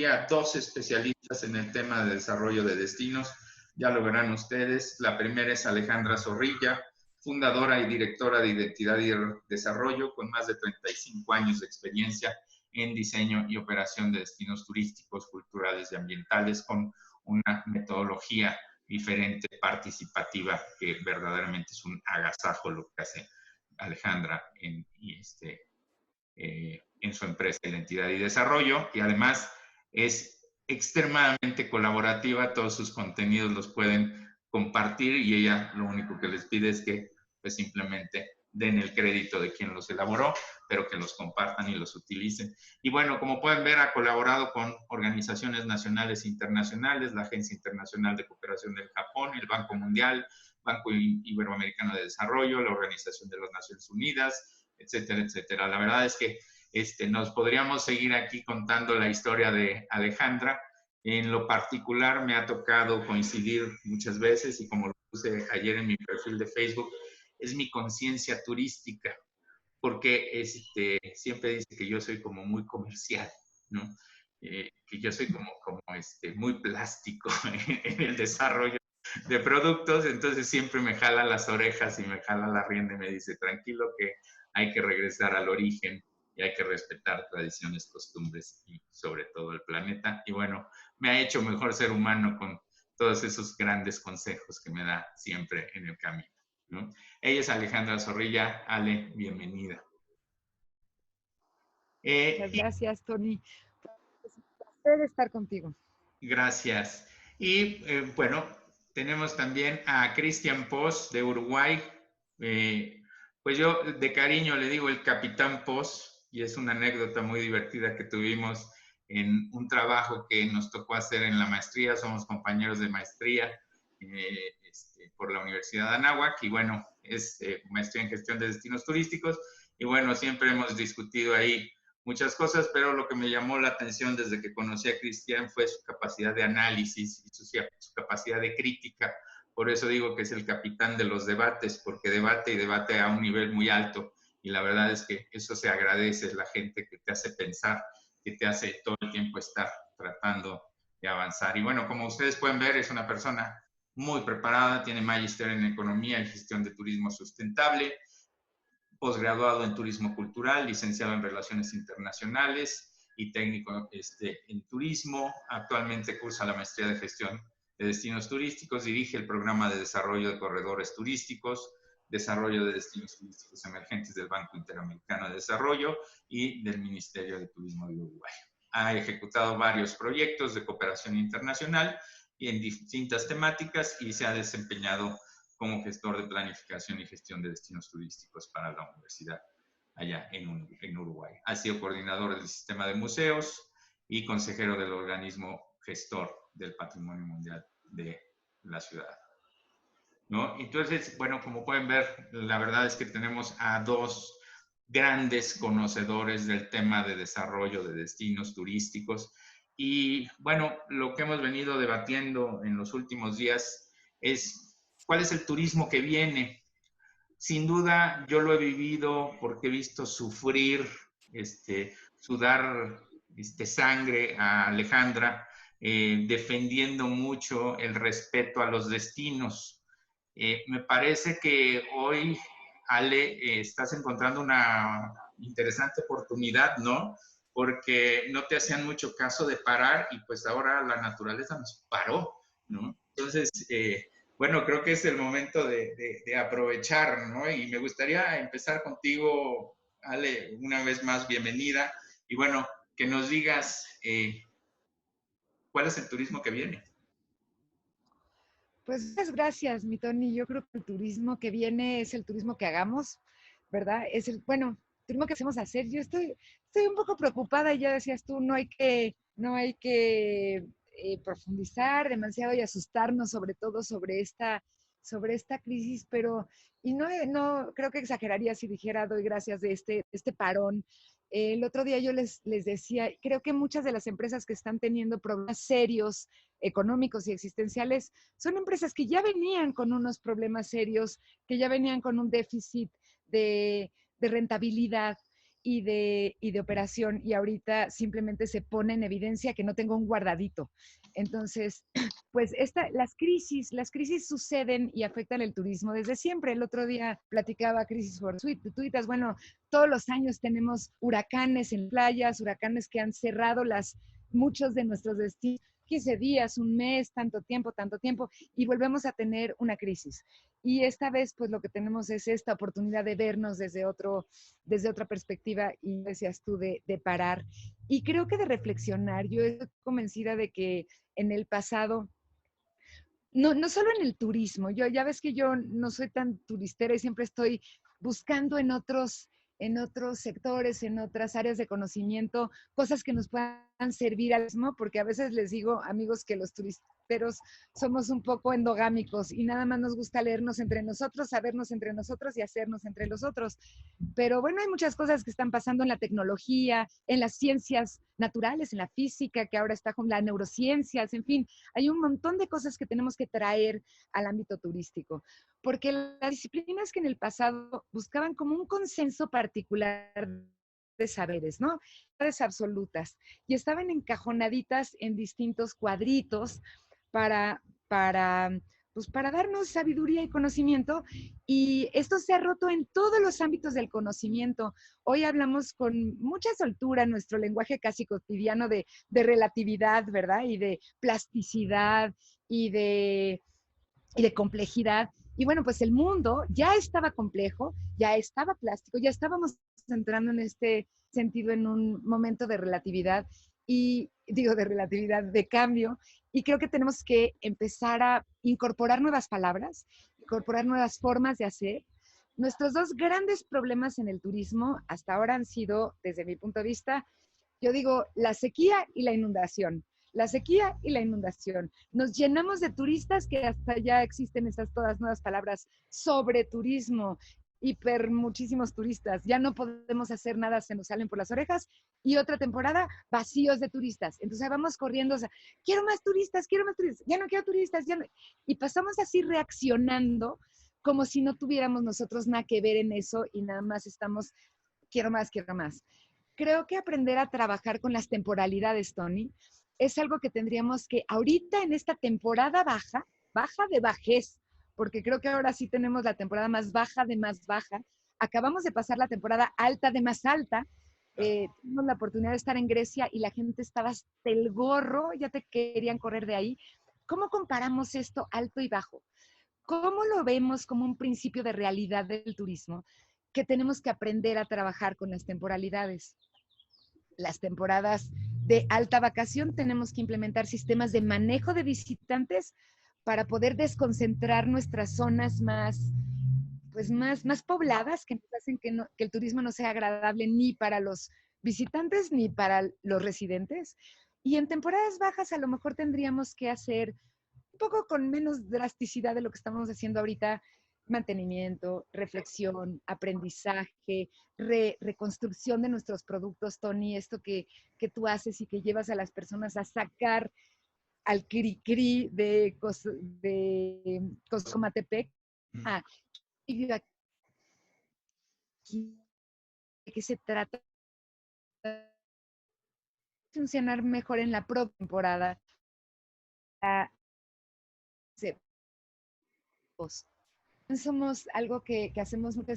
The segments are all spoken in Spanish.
a dos especialistas en el tema de desarrollo de destinos. Ya lo verán ustedes. La primera es Alejandra Zorrilla, fundadora y directora de Identidad y Desarrollo, con más de 35 años de experiencia en diseño y operación de destinos turísticos, culturales y ambientales, con una metodología diferente, participativa, que verdaderamente es un agasajo lo que hace Alejandra en su empresa Identidad y Desarrollo, y además es extremadamente colaborativa. Todos sus contenidos los pueden compartir y ella lo único que les pide es que pues simplemente den el crédito de quien los elaboró, pero que los compartan y los utilicen. Y bueno, como pueden ver, ha colaborado con organizaciones nacionales e internacionales, la Agencia Internacional de Cooperación del Japón, el Banco Mundial, Banco Iberoamericano de Desarrollo, la Organización de las Naciones Unidas, etcétera, etcétera. La verdad es que nos podríamos seguir aquí contando la historia de Alejandra. En lo particular me ha tocado coincidir muchas veces y como lo puse ayer en mi perfil de Facebook, es mi conciencia turística, porque siempre dice que yo soy como muy comercial, ¿no? Que yo soy como muy plástico en el desarrollo de productos, entonces siempre me jala las orejas y me jala la rienda y me dice, tranquilo que hay que regresar al origen y hay que respetar tradiciones, costumbres y sobre todo el planeta. Y bueno, me ha hecho mejor ser humano con todos esos grandes consejos que me da siempre en el camino, ¿no? Ella es Alejandra Zorrilla. Ale, bienvenida. Muchas gracias, Tony. Es un placer estar contigo. Gracias. Y bueno, tenemos también a Cristian Pos de Uruguay. Pues yo de cariño le digo el Capitán Pos, y es una anécdota muy divertida que tuvimos en un trabajo que nos tocó hacer en la maestría. Somos compañeros de maestría por la Universidad de Anáhuac, y bueno, es maestría en gestión de destinos turísticos, y bueno, siempre hemos discutido ahí muchas cosas, pero lo que me llamó la atención desde que conocí a Cristian fue su capacidad de análisis y su capacidad de crítica. Por eso digo que es el capitán de los debates, porque debate y debate a un nivel muy alto, y la verdad es que eso se agradece, la gente que te hace pensar, que te hace todo el tiempo estar tratando de avanzar. Y bueno, como ustedes pueden ver, es una persona muy preparada, tiene magíster en Economía y Gestión de Turismo Sustentable, posgraduado en Turismo Cultural, licenciado en Relaciones Internacionales y técnico en Turismo. Actualmente cursa la maestría de Gestión de Destinos Turísticos, dirige el programa de desarrollo de corredores turísticos, desarrollo de destinos turísticos emergentes del Banco Interamericano de Desarrollo y del Ministerio de Turismo de Uruguay. Ha ejecutado varios proyectos de cooperación internacional y en distintas temáticas, y se ha desempeñado como gestor de planificación y gestión de destinos turísticos para la universidad allá en Uruguay. Ha sido coordinador del sistema de museos y consejero del organismo gestor del Patrimonio Mundial de la ciudad, ¿no? Entonces, bueno, como pueden ver, la verdad es que tenemos a dos grandes conocedores del tema de desarrollo de destinos turísticos. Y bueno, lo que hemos venido debatiendo en los últimos días es cuál es el turismo que viene. Sin duda, yo lo he vivido porque he visto sufrir, sudar sangre a Alejandra, defendiendo mucho el respeto a los destinos. Me parece que hoy, Ale, estás encontrando una interesante oportunidad, ¿no? Porque no te hacían mucho caso de parar y pues ahora la naturaleza nos paró, ¿no? Entonces, bueno, creo que es el momento de aprovechar, ¿no? Y me gustaría empezar contigo, Ale, una vez más, bienvenida. Y bueno, que nos digas cuál es el turismo que viene. Pues muchas gracias, mi Tony. Yo creo que el turismo que viene es el turismo que hagamos, ¿verdad? Es el, bueno, turismo que hacemos hacer. Yo estoy un poco preocupada, y ya decías tú, no hay que profundizar demasiado y asustarnos, sobre todo sobre esta crisis, pero, y no creo que exageraría si dijera, doy gracias de este parón. El otro día yo les decía, creo que muchas de las empresas que están teniendo problemas serios económicos y existenciales son empresas que ya venían con unos problemas serios, que ya venían con un déficit de rentabilidad, y de operación, y ahorita simplemente se pone en evidencia que no tengo un guardadito. Entonces, pues las crisis suceden y afectan el turismo desde siempre. El otro día platicaba crisis fortuitas. Bueno, todos los años tenemos huracanes en playas, huracanes que han cerrado muchos de nuestros destinos, 15 días, un mes, tanto tiempo, y volvemos a tener una crisis. Y esta vez, pues lo que tenemos es esta oportunidad de vernos desde otra perspectiva, y decías tú, de parar. Y creo que de reflexionar. Yo estoy convencida de que en el pasado, no solo en el turismo, ya ves que yo no soy tan turistera y siempre estoy buscando en otros sectores, en otras áreas de conocimiento, cosas que nos puedan servir al mismo, porque a veces les digo, amigos, que los turisteros somos un poco endogámicos y nada más nos gusta leernos entre nosotros, sabernos entre nosotros y hacernos entre los otros. Pero bueno, hay muchas cosas que están pasando en la tecnología, en las ciencias naturales, en la física, que ahora está con las neurociencias, en fin, hay un montón de cosas que tenemos que traer al ámbito turístico, porque las disciplinas que en el pasado buscaban como un consenso particular de saberes, ¿no? Verdades absolutas, y estaban encajonaditas en distintos cuadritos para, para, pues para darnos sabiduría y conocimiento, y esto se ha roto en todos los ámbitos del conocimiento. Hoy hablamos con mucha soltura nuestro lenguaje casi cotidiano de relatividad, ¿verdad? Y de plasticidad y de complejidad. Y bueno, pues el mundo ya estaba complejo, ya estaba plástico, ya estábamos entrando en este sentido en un momento de relatividad, y digo de relatividad, de cambio, y creo que tenemos que empezar a incorporar nuevas palabras, incorporar nuevas formas de hacer. Nuestros dos grandes problemas en el turismo hasta ahora han sido, desde mi punto de vista, yo digo, la sequía y la inundación. La sequía y la inundación. Nos llenamos de turistas, que hasta ya existen esas todas nuevas palabras, sobre turismo, hiper muchísimos turistas. Ya no podemos hacer nada, se nos salen por las orejas. Y otra temporada, vacíos de turistas. Entonces vamos corriendo, o sea, quiero más turistas, ya no quiero turistas, ya no. Y pasamos así reaccionando como si no tuviéramos nosotros nada que ver en eso y nada más estamos, quiero más, quiero más. Creo que aprender a trabajar con las temporalidades, Tony, es algo que tendríamos que, ahorita en esta temporada baja, baja de bajez, porque creo que ahora sí tenemos la temporada más baja de más baja. Acabamos de pasar la temporada alta de más alta. Tuvimos la oportunidad de estar en Grecia y la gente estaba hasta el gorro, ya te querían correr de ahí. ¿Cómo comparamos esto alto y bajo? ¿Cómo lo vemos como un principio de realidad del turismo? Que tenemos que aprender a trabajar con las temporalidades. Las temporadas de alta vacación tenemos que implementar sistemas de manejo de visitantes para poder desconcentrar nuestras zonas más pobladas, que nos hacen que el turismo no sea agradable ni para los visitantes ni para los residentes. Y en temporadas bajas a lo mejor tendríamos que hacer un poco con menos drasticidad de lo que estamos haciendo ahorita, mantenimiento, reflexión, aprendizaje, reconstrucción de nuestros productos, Tony, esto que tú haces y que llevas a las personas a sacar al cri-cri de Coscomatepec. Ah, y aquí, ¿de qué se trata? Funcionar mejor en la propia temporada. Somos algo que hacemos mucho,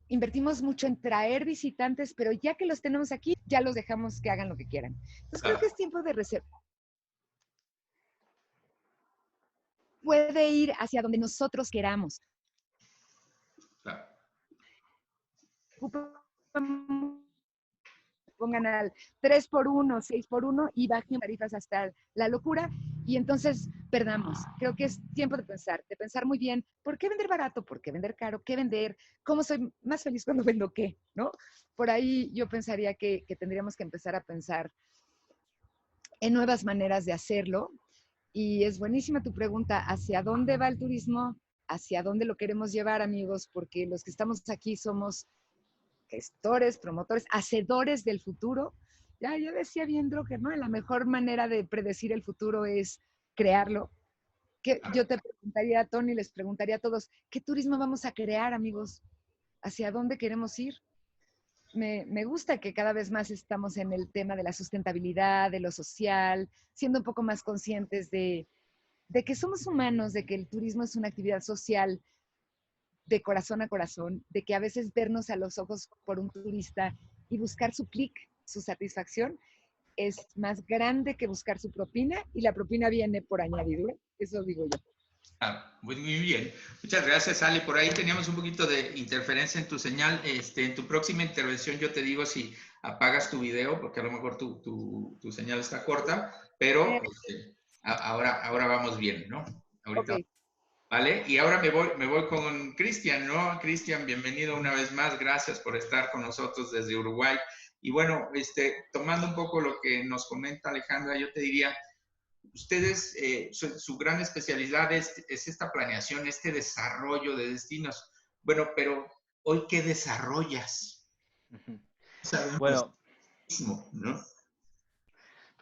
invertimos mucho en traer visitantes, pero ya que los tenemos aquí, ya los dejamos que hagan lo que quieran. Entonces creo que es tiempo de reserva. Puede ir hacia donde nosotros queramos. Pongan al 3x1, 6x1 y bajen tarifas hasta la locura, y entonces perdamos. Creo que es tiempo de pensar muy bien, ¿por qué vender barato? ¿Por qué vender caro? ¿Qué vender? ¿Cómo soy más feliz cuando vendo qué? ¿No? Por ahí yo pensaría que tendríamos que empezar a pensar en nuevas maneras de hacerlo. Y es buenísima tu pregunta, ¿hacia dónde va el turismo? ¿Hacia dónde lo queremos llevar, amigos? Porque los que estamos aquí somos gestores, promotores, hacedores del futuro. Ya decía bien Drucker, ¿no? La mejor manera de predecir el futuro es crearlo. Yo te preguntaría, Tony, les preguntaría a todos, ¿qué turismo vamos a crear, amigos? ¿Hacia dónde queremos ir? me gusta que cada vez más estamos en el tema de la sustentabilidad, de lo social, siendo un poco más conscientes de que somos humanos, de que el turismo es una actividad social de corazón a corazón, de que a veces vernos a los ojos por un turista y buscar su clic, su satisfacción, es más grande que buscar su propina y la propina viene por añadidura, eso digo yo. Ah, muy bien. Muchas gracias, Ale. Por ahí teníamos un poquito de interferencia en tu señal. En tu próxima intervención yo te digo si apagas tu video, porque a lo mejor tu señal está corta, pero Eh, ahora vamos bien, ¿no? ok, Ahorita, ¿vale? Y ahora me voy con Cristian, ¿no? Cristian, bienvenido una vez más. Gracias por estar con nosotros desde Uruguay. Y bueno, tomando un poco lo que nos comenta Alejandra, yo te diría, ustedes, su gran especialidad es esta planeación, este desarrollo de destinos. Bueno, pero hoy, ¿qué desarrollas? Sabemos Bueno, mismo, ¿no?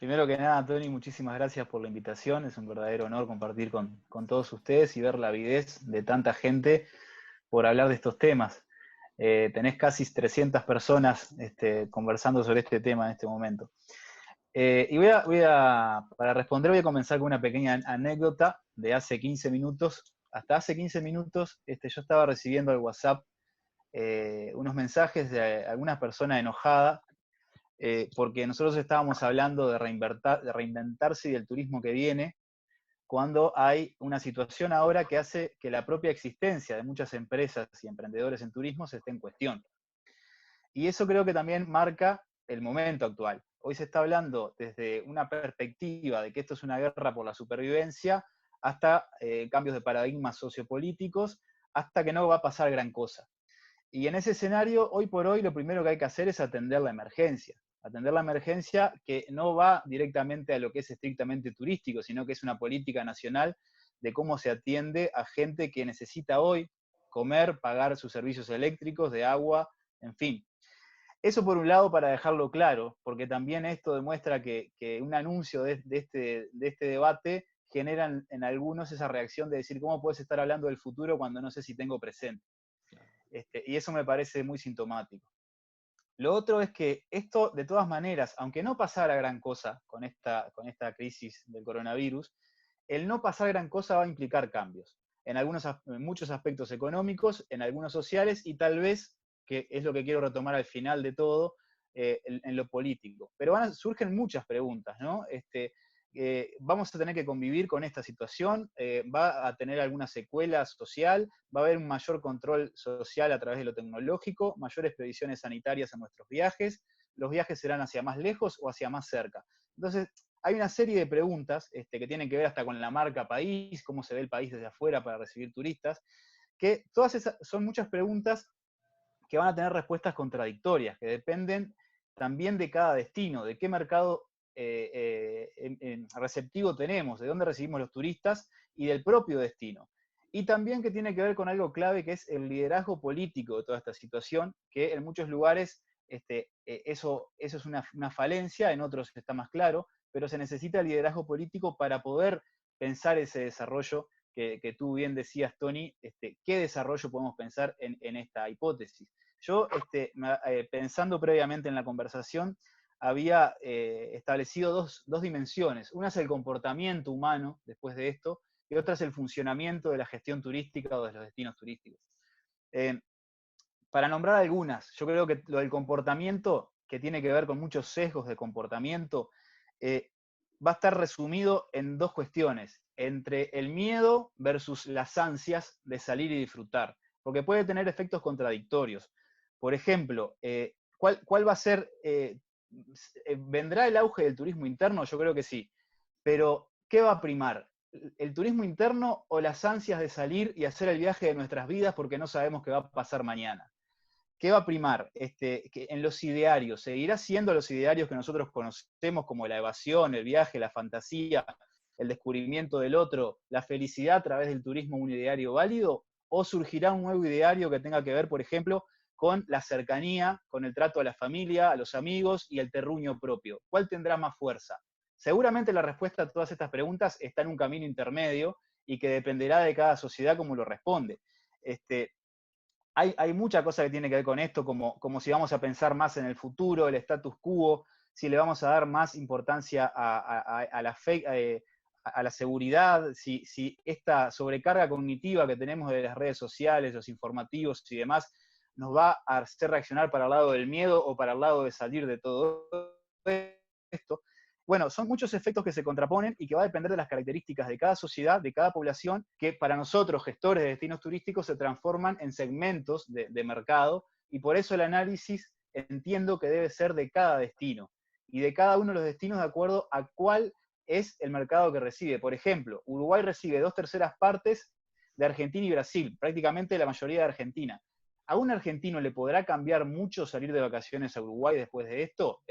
primero que nada, Tony, muchísimas gracias por la invitación. Es un verdadero honor compartir con todos ustedes y ver la avidez de tanta gente por hablar de estos temas. Tenés casi 300 personas conversando sobre este tema en este momento. Y para responder voy a comenzar con una pequeña anécdota de hace 15 minutos. Hasta hace 15 minutos yo estaba recibiendo al WhatsApp unos mensajes de alguna persona enojada porque nosotros estábamos hablando de reinventarse y del turismo que viene, cuando hay una situación ahora que hace que la propia existencia de muchas empresas y emprendedores en turismo se esté en cuestión. Y eso creo que también marca el momento actual. Hoy se está hablando desde una perspectiva de que esto es una guerra por la supervivencia, hasta cambios de paradigmas sociopolíticos, hasta que no va a pasar gran cosa. Y en ese escenario, hoy por hoy, lo primero que hay que hacer es atender la emergencia. Atender la emergencia que no va directamente a lo que es estrictamente turístico, sino que es una política nacional de cómo se atiende a gente que necesita hoy comer, pagar sus servicios eléctricos, de agua, en fin. Eso por un lado para dejarlo claro, porque también esto demuestra que un anuncio de este debate genera en algunos esa reacción de decir, ¿cómo puedes estar hablando del futuro cuando no sé si tengo presente? Y eso me parece muy sintomático. Lo otro es que esto, de todas maneras, aunque no pasara gran cosa con esta crisis del coronavirus, el no pasar gran cosa va a implicar cambios. En muchos aspectos económicos, en algunos sociales y tal vez, que es lo que quiero retomar al final de todo, en lo político. Pero surgen muchas preguntas, ¿no? Vamos a tener que convivir con esta situación, va a tener alguna secuela social, va a haber un mayor control social a través de lo tecnológico, mayores previsiones sanitarias en nuestros viajes, los viajes serán hacia más lejos o hacia más cerca. Entonces, hay una serie de preguntas que tienen que ver hasta con la marca país, cómo se ve el país desde afuera para recibir turistas, que todas esas son muchas preguntas que van a tener respuestas contradictorias, que dependen también de cada destino, de qué mercado receptivo tenemos, de dónde recibimos los turistas y del propio destino. Y también que tiene que ver con algo clave que es el liderazgo político de toda esta situación, que en muchos lugares eso es una falencia, en otros está más claro, pero se necesita liderazgo político para poder pensar ese desarrollo que tú bien decías, Tony, qué desarrollo podemos pensar en esta hipótesis. Yo, pensando previamente en la conversación, había establecido dos dimensiones. Una es el comportamiento humano después de esto, y otra es el funcionamiento de la gestión turística o de los destinos turísticos. Para nombrar algunas, yo creo que lo del comportamiento, que tiene que ver con muchos sesgos de comportamiento, va a estar resumido en dos cuestiones, entre el miedo versus las ansias de salir y disfrutar, porque puede tener efectos contradictorios. Por ejemplo, ¿cuál va a ser? ¿Vendrá el auge del turismo interno? Yo creo que sí, pero ¿qué va a primar? ¿El turismo interno o las ansias de salir y hacer el viaje de nuestras vidas porque no sabemos qué va a pasar mañana? ¿Qué va a primar? Que en los idearios, ¿seguirá siendo los idearios que nosotros conocemos como la evasión, el viaje, la fantasía, el descubrimiento del otro, la felicidad a través del turismo un ideario válido? ¿O surgirá un nuevo ideario que tenga que ver, por ejemplo, con la cercanía, con el trato a la familia, a los amigos y el terruño propio? ¿Cuál tendrá más fuerza? Seguramente la respuesta a todas estas preguntas está en un camino intermedio y que dependerá de cada sociedad cómo lo responde. hay mucha cosa que tiene que ver con esto, como si vamos a pensar más en el futuro, el status quo, si le vamos a dar más importancia a la seguridad, si esta sobrecarga cognitiva que tenemos de las redes sociales, los informativos y demás, nos va a hacer reaccionar para el lado del miedo o para el lado de salir de todo esto. Bueno, son muchos efectos que se contraponen y que va a depender de las características de cada sociedad, de cada población, que para nosotros, gestores de destinos turísticos, se transforman en segmentos de mercado, y por eso el análisis entiendo que debe ser de cada destino, y de cada uno de los destinos de acuerdo a cuál es el mercado que recibe. Por ejemplo, Uruguay recibe 2/3 partes de Argentina y Brasil, prácticamente la mayoría de Argentina. ¿A un argentino le podrá cambiar mucho salir de vacaciones a Uruguay después de esto?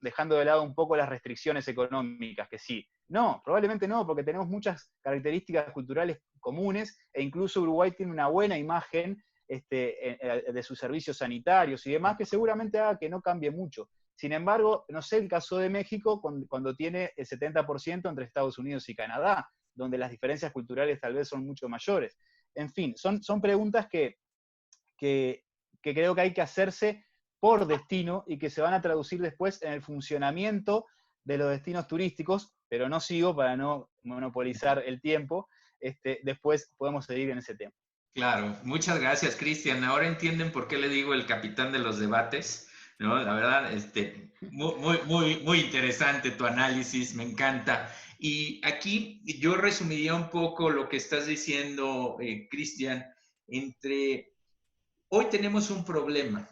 Dejando de lado un poco las restricciones económicas, que sí. No, probablemente no, porque tenemos muchas características culturales comunes, e incluso Uruguay tiene una buena imagen de sus servicios sanitarios y demás, que seguramente haga que no cambie mucho. Sin embargo, no sé el caso de México cuando tiene el 70% entre Estados Unidos y Canadá, donde las diferencias culturales tal vez son mucho mayores. En fin, son preguntas que creo que hay que hacerse por destino y que se van a traducir después en el funcionamiento de los destinos turísticos, pero no sigo para no monopolizar el tiempo. Después podemos seguir en ese tema. Claro, muchas gracias, Cristian. Ahora entienden por qué le digo el capitán de los debates, ¿no? La verdad, muy interesante tu análisis, me encanta. Y aquí yo resumiría un poco lo que estás diciendo, Cristian, hoy tenemos un problema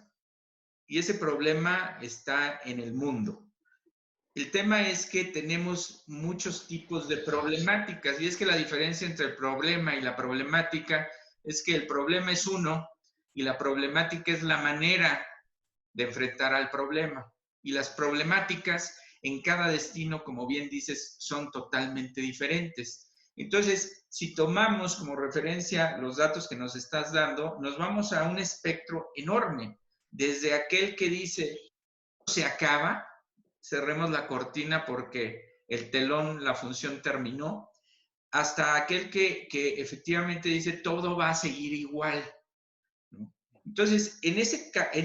y ese problema está en el mundo. El tema es que tenemos muchos tipos de problemáticas y es que la diferencia entre el problema y la problemática es que el problema es uno y la problemática es la manera de enfrentar al problema. Y las problemáticas en cada destino, como bien dices, son totalmente diferentes. Entonces, si tomamos como referencia los datos que nos estás dando, nos vamos a un espectro enorme, desde aquel que dice, se acaba, cerremos la cortina porque el telón, la función terminó, hasta aquel que efectivamente dice, todo va a seguir igual, ¿no? Entonces, en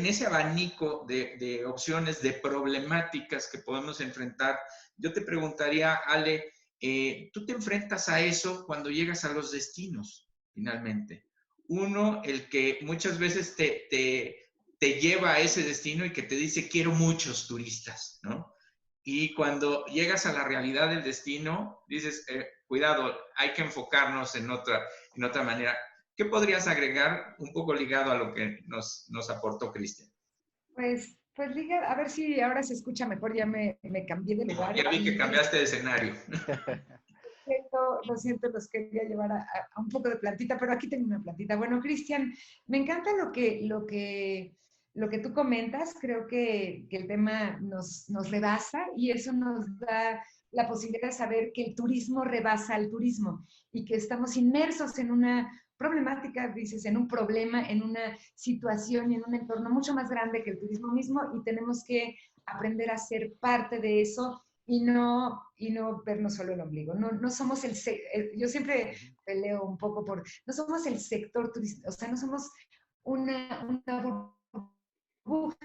ese abanico de opciones, de problemáticas que podemos enfrentar, yo te preguntaría, Ale, tú te enfrentas a eso cuando llegas a los destinos, finalmente. Uno, el que muchas veces te lleva a ese destino y que te dice, quiero muchos turistas, ¿no? Y cuando llegas a la realidad del destino, dices, cuidado, hay que enfocarnos en otra manera. ¿Qué podrías agregar un poco ligado a lo que nos aportó Cristian? Pues a ver si ahora se escucha mejor, ya me cambié de lugar. Ya vi que cambiaste de escenario. Lo siento, los quería llevar a un poco de plantita, pero aquí tengo una plantita. Bueno, Cristian, me encanta lo que tú comentas. Creo que el tema nos rebasa y eso nos da la posibilidad de saber que el turismo rebasa al turismo y que estamos inmersos en una problemática, dices, en un problema, en una situación y en un entorno mucho más grande que el turismo mismo, y tenemos que aprender a ser parte de eso y no vernos solo el ombligo. No somos yo siempre peleo un poco no somos el sector turístico, o sea, no somos una burbuja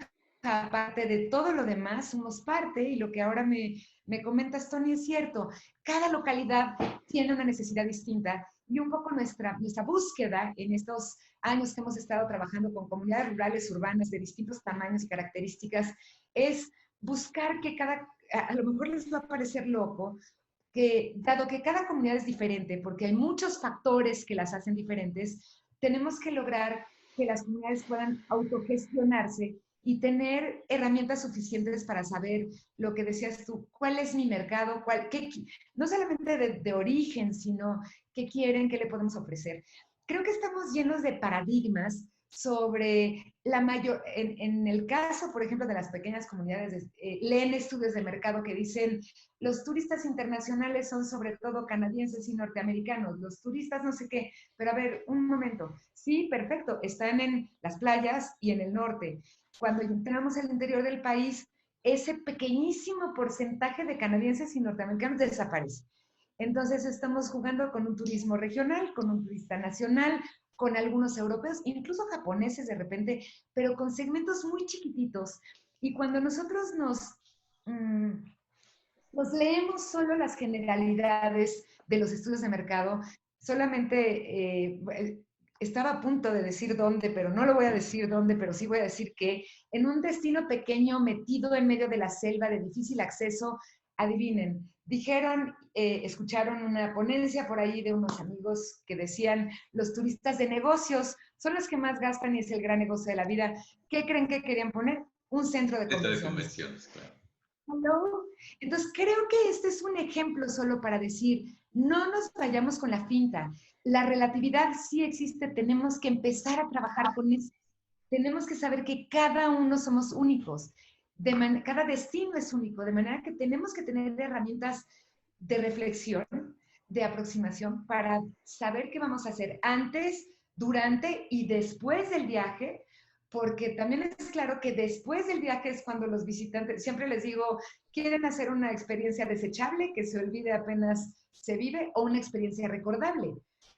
aparte de todo lo demás, somos parte, y lo que ahora me comentas, Tony, es cierto. Cada localidad tiene una necesidad distinta y un poco nuestra búsqueda en estos años que hemos estado trabajando con comunidades rurales, urbanas de distintos tamaños y características, es buscar que a lo mejor les va a parecer loco, que dado que cada comunidad es diferente, porque hay muchos factores que las hacen diferentes, tenemos que lograr que las comunidades puedan autogestionarse y tener herramientas suficientes para saber lo que decías tú, cuál es mi mercado, no solamente de origen, sino qué quieren, qué le podemos ofrecer. Creo que estamos llenos de paradigmas sobre en el caso, por ejemplo, de las pequeñas comunidades, leen estudios de mercado que dicen, los turistas internacionales son sobre todo canadienses y norteamericanos, los turistas no sé qué, pero a ver, un momento, sí, perfecto, están en las playas y en el norte. Cuando entramos al interior del país, ese pequeñísimo porcentaje de canadienses y norteamericanos desaparece. Entonces estamos jugando con un turismo regional, con un turista nacional, con algunos europeos, incluso japoneses de repente, pero con segmentos muy chiquititos. Y cuando nosotros nos leemos solo las generalidades de los estudios de mercado, solamente estaba a punto de decir dónde, pero no lo voy a decir dónde, pero sí voy a decir que en un destino pequeño metido en medio de la selva de difícil acceso, adivinen, dijeron, escucharon una ponencia por ahí de unos amigos que decían, los turistas de negocios son los que más gastan y es el gran negocio de la vida. ¿Qué creen que querían poner? Un centro de Centro de convenciones. convenciones, claro. Hello. Entonces, creo que este es un ejemplo solo para decir, no nos vayamos con la finta. La relatividad sí existe, tenemos que empezar a trabajar con eso. Tenemos que saber que cada uno somos únicos, cada destino es único, de manera que tenemos que tener herramientas de reflexión, de aproximación, para saber qué vamos a hacer antes, durante y después del viaje, porque también es claro que después del viaje es cuando los visitantes, siempre les digo, quieren hacer una experiencia desechable que se olvide apenas se vive o una experiencia recordable.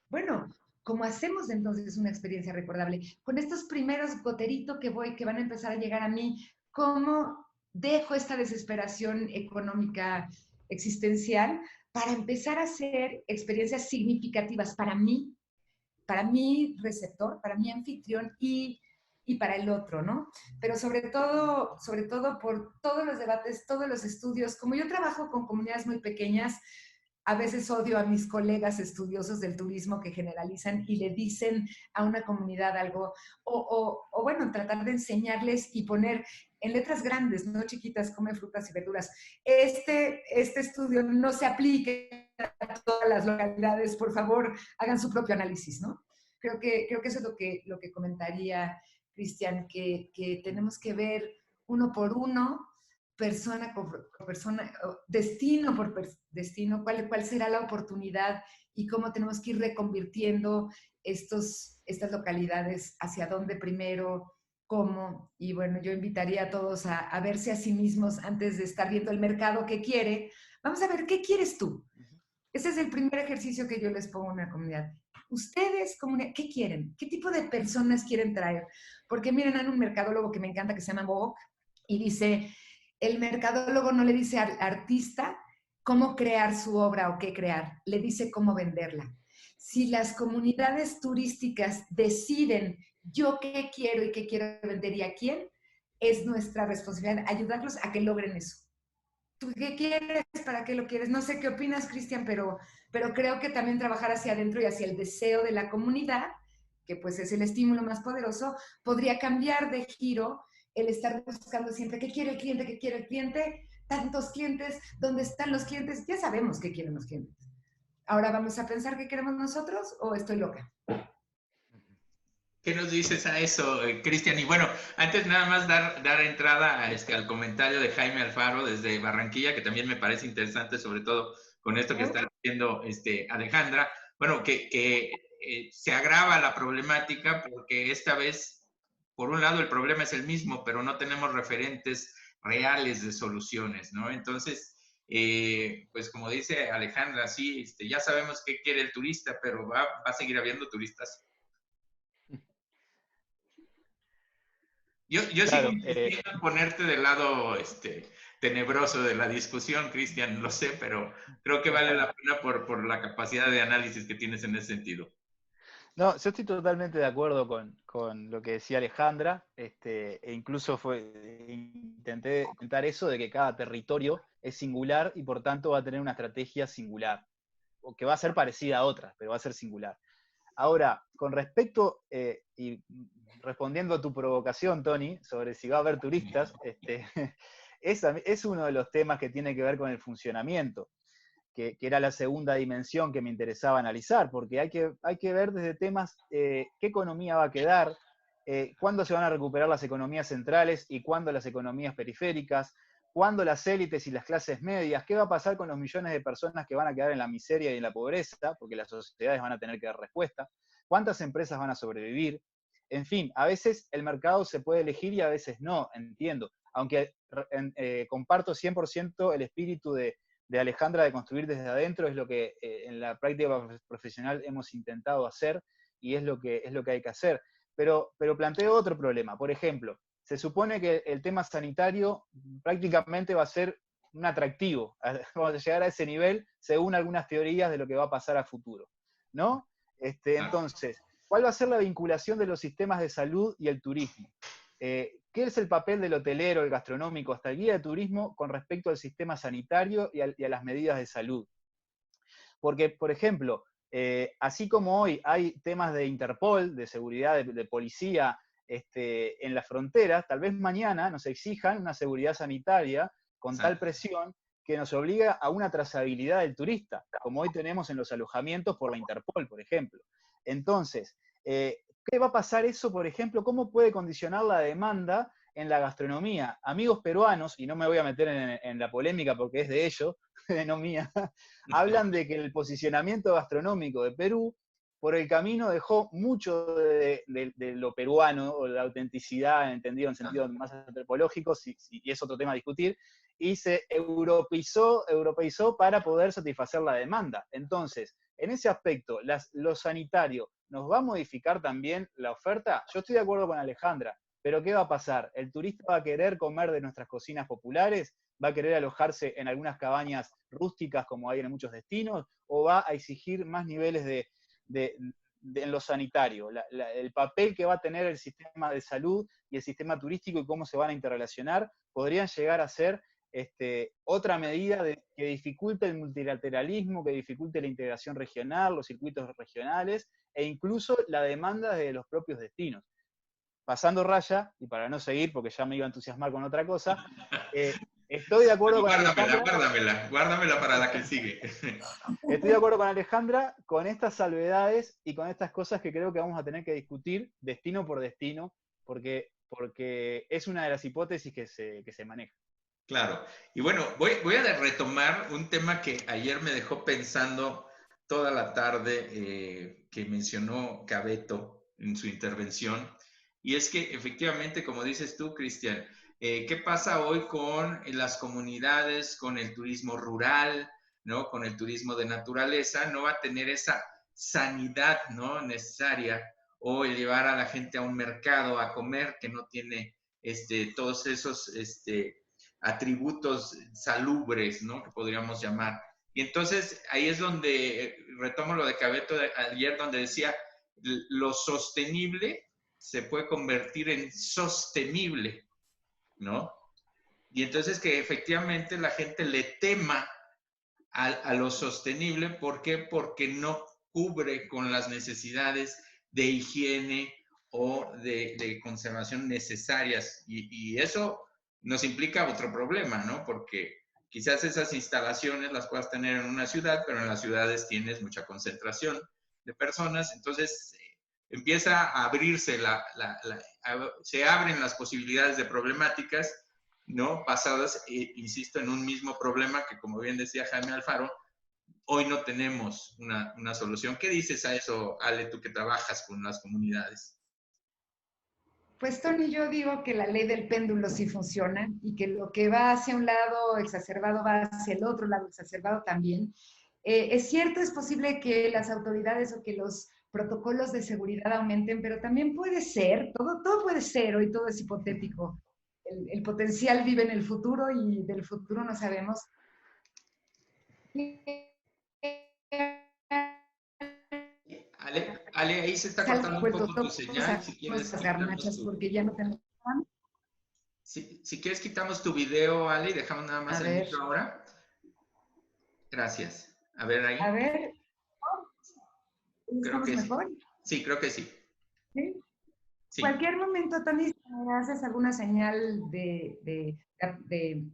Bueno, ¿cómo hacemos entonces una experiencia recordable? Con estos primeros goteritos que van a empezar a llegar a mí, ¿cómo dejo esta desesperación económica existencial para empezar a hacer experiencias significativas para mi receptor, para mi anfitrión y para el otro, ¿no? Pero sobre todo por todos los debates, todos los estudios, como yo trabajo con comunidades muy pequeñas, a veces odio a mis colegas estudiosos del turismo que generalizan y le dicen a una comunidad algo, o bueno, tratar de enseñarles y poner en letras grandes, no chiquitas, come frutas y verduras. Este estudio no se aplique a todas las localidades, por favor, hagan su propio análisis, ¿no? Creo que eso es lo que comentaría Cristian, que tenemos que ver uno por uno, persona por persona, destino por destino, cuál será la oportunidad y cómo tenemos que ir reconvirtiendo estas localidades, hacia dónde primero, cómo. Y bueno, yo invitaría a todos a verse a sí mismos antes de estar viendo el mercado que quiere. Vamos a ver, ¿qué quieres tú? Ese es el primer ejercicio que yo les pongo a una comunidad. Ustedes, comunidad, ¿qué quieren? ¿Qué tipo de personas quieren traer? Porque miren, hay un mercadólogo que me encanta que se llama Bob y dice, el mercadólogo no le dice al artista cómo crear su obra o qué crear, le dice cómo venderla. Si las comunidades turísticas deciden yo qué quiero y qué quiero vender y a quién, es nuestra responsabilidad ayudarlos a que logren eso. ¿Tú qué quieres? ¿Para qué lo quieres? No sé qué opinas, Cristian, pero creo que también trabajar hacia adentro y hacia el deseo de la comunidad, que pues es el estímulo más poderoso, podría cambiar de giro el estar buscando siempre qué quiere el cliente, qué quiere el cliente, tantos clientes, dónde están los clientes, ya sabemos qué quieren los clientes. Ahora vamos a pensar qué queremos nosotros o estoy loca. ¿Qué nos dices a eso, Cristian? Y bueno, antes nada más dar entrada al comentario de Jaime Alfaro desde Barranquilla, que también me parece interesante, sobre todo con esto que está diciendo Alejandra. Bueno, que se agrava la problemática porque esta vez, por un lado, el problema es el mismo, pero no tenemos referentes reales de soluciones, ¿no? Entonces, pues como dice Alejandra, sí, ya sabemos qué quiere el turista, pero va a seguir habiendo turistas. Yo Claro, sigo insistiendo en ponerte del lado tenebroso de la discusión, Cristian, lo sé, pero creo que vale la pena por la capacidad de análisis que tienes en ese sentido. no, yo estoy totalmente de acuerdo con lo que decía Alejandra, e incluso intenté comentar eso de que cada territorio es singular y por tanto va a tener una estrategia singular, o que va a ser parecida a otras, pero va a ser singular. Ahora, con respecto, y respondiendo a tu provocación, Tony, sobre si va a haber turistas, es uno de los temas que tiene que ver con el funcionamiento, que era la segunda dimensión que me interesaba analizar, porque hay que ver desde temas qué economía va a quedar, cuándo se van a recuperar las economías centrales y cuándo las economías periféricas, cuándo las élites y las clases medias, qué va a pasar con los millones de personas que van a quedar en la miseria y en la pobreza, porque las sociedades van a tener que dar respuesta, cuántas empresas van a sobrevivir. En fin, a veces el mercado se puede elegir y a veces no, entiendo. Aunque comparto 100% el espíritu de Alejandra de construir desde adentro, es lo que en la práctica profesional hemos intentado hacer, y es lo que hay que hacer. Pero planteo otro problema. Por ejemplo, se supone que el tema sanitario prácticamente va a ser un atractivo. Vamos a llegar a ese nivel según algunas teorías de lo que va a pasar a futuro, ¿no? Entonces, ¿cuál va a ser la vinculación de los sistemas de salud y el turismo? ¿Qué es el papel del hotelero, el gastronómico, hasta el guía de turismo con respecto al sistema sanitario y a las medidas de salud? Porque, por ejemplo, así como hoy hay temas de Interpol, de seguridad, de policía en las fronteras, tal vez mañana nos exijan una seguridad sanitaria con tal presión que nos obliga a una trazabilidad del turista, como hoy tenemos en los alojamientos por la Interpol, por ejemplo. Entonces, ¿qué va a pasar eso, por ejemplo? ¿Cómo puede condicionar la demanda en la gastronomía? Amigos peruanos, y no me voy a meter en la polémica porque es de ellos, no mía, hablan de que el posicionamiento gastronómico de Perú por el camino dejó mucho de lo peruano, o la autenticidad, entendido en sentido más antropológico, y es otro tema a discutir, y se europeizó para poder satisfacer la demanda. Entonces, en ese aspecto, lo sanitario, ¿nos va a modificar también la oferta? Yo estoy de acuerdo con Alejandra, pero ¿qué va a pasar? ¿El turista va a querer comer de nuestras cocinas populares? ¿Va a querer alojarse en algunas cabañas rústicas como hay en muchos destinos? ¿O va a exigir más niveles en lo sanitario? El papel que va a tener el sistema de salud y el sistema turístico y cómo se van a interrelacionar podrían llegar a ser otra medida que dificulte el multilateralismo, que dificulte la integración regional, los circuitos regionales e incluso la demanda de los propios destinos. Pasando raya, y para no seguir, porque ya me iba a entusiasmar con otra cosa, estoy de acuerdo con Alejandra. Guárdamela para la que sigue. Estoy de acuerdo con Alejandra con estas salvedades y con estas cosas que creo que vamos a tener que discutir destino por destino, porque es una de las hipótesis que se maneja. Claro. Y bueno, voy a retomar un tema que ayer me dejó pensando toda la tarde, que mencionó Cabeto en su intervención, y es que efectivamente, como dices tú, Cristian, ¿qué pasa hoy con las comunidades, con el turismo rural, ¿no? Con el turismo de naturaleza? No va a tener esa sanidad, ¿no?, necesaria, o el llevar a la gente a un mercado a comer que no tiene todos esos atributos salubres, ¿no?, que podríamos llamar. Y entonces ahí es donde retomo lo de Cabeto de ayer, donde decía, lo sostenible se puede convertir en sostenible, ¿no? Y entonces que efectivamente la gente le tema a lo sostenible. ¿Por qué? Porque no cubre con las necesidades de higiene o de conservación necesarias. Y eso nos implica otro problema, ¿no? Porque quizás esas instalaciones las puedas tener en una ciudad, pero en las ciudades tienes mucha concentración de personas, entonces empieza a abrirse, se abren las posibilidades de problemáticas, ¿no?, basadas, insisto, en un mismo problema que, como bien decía Jaime Alfaro, hoy no tenemos una solución. ¿Qué dices a eso, Ale, tú que trabajas con las comunidades? Pues, Tony, yo digo que la ley del péndulo sí funciona y que lo que va hacia un lado exacerbado va hacia el otro lado exacerbado también. Es cierto, es posible que las autoridades o que los protocolos de seguridad aumenten, pero también puede ser, todo puede ser, hoy todo es hipotético. El potencial vive en el futuro y del futuro no sabemos. Ale, ahí se está cortando un poco tu señal. Si quieres, garnachas porque ya no tenemos. Si quieres, quitamos tu video, Ale, y dejamos nada más el micro ahora. Gracias. A ver ahí. A ver. Creo que mejor? Sí, creo que sí. ¿Sí? Sí. Cualquier momento, Tony, si me haces alguna señal de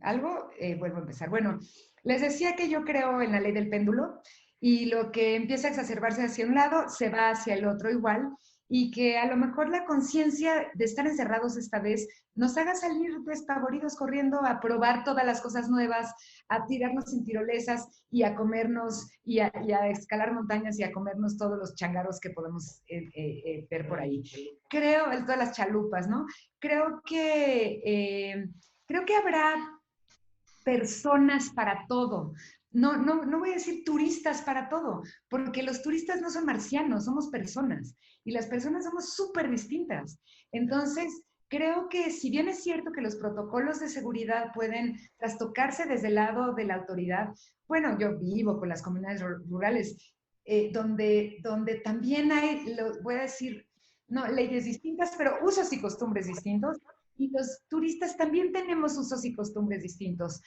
algo, vuelvo a empezar. Bueno, les decía que yo creo en la ley del péndulo y lo que empieza a exacerbarse hacia un lado se va hacia el otro igual, y que a lo mejor la conciencia de estar encerrados esta vez nos haga salir despavoridos corriendo a probar todas las cosas nuevas, a tirarnos en tirolesas y a comernos y a escalar montañas y a comernos todos los changarros que podemos ver por ahí. Creo, todas las chalupas, ¿no? Creo que habrá personas para todo. no voy a decir turistas para todo, porque los turistas no son marcianos, somos personas y las personas somos súper distintas. Entonces, creo que si bien es cierto que los protocolos de seguridad pueden trastocarse desde el lado de la autoridad, bueno, yo vivo con las comunidades rurales, donde también hay, voy a decir, no, leyes distintas, pero usos y costumbres distintos, y los turistas también tenemos usos y costumbres distintos.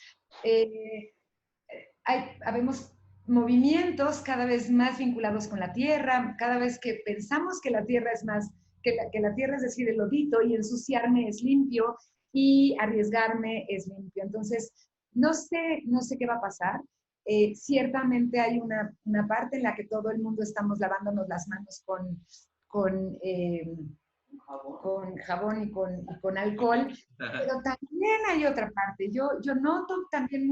Habemos movimientos cada vez más vinculados con la tierra, cada vez que pensamos que la tierra es más, que la tierra es decir, el lodito, y ensuciarme es limpio, y arriesgarme es limpio. Entonces, no sé qué va a pasar. Ciertamente hay una parte en la que todo el mundo estamos lavándonos las manos con, con jabón y con alcohol, pero también hay otra parte. Yo noto también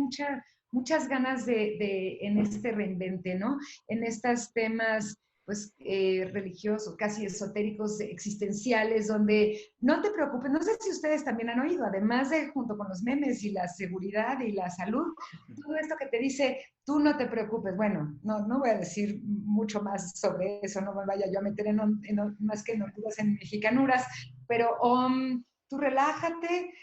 muchas ganas en este reinvente, ¿no? En estos temas, pues, religiosos, casi esotéricos, existenciales, donde no te preocupes, no sé si ustedes también han oído, además de junto con los memes y la seguridad y la salud, todo esto que te dice, tú no te preocupes. Bueno, no voy a decir mucho más sobre eso, no me vaya yo a meter más que en honduras, en mexicanuras, pero tú relájate,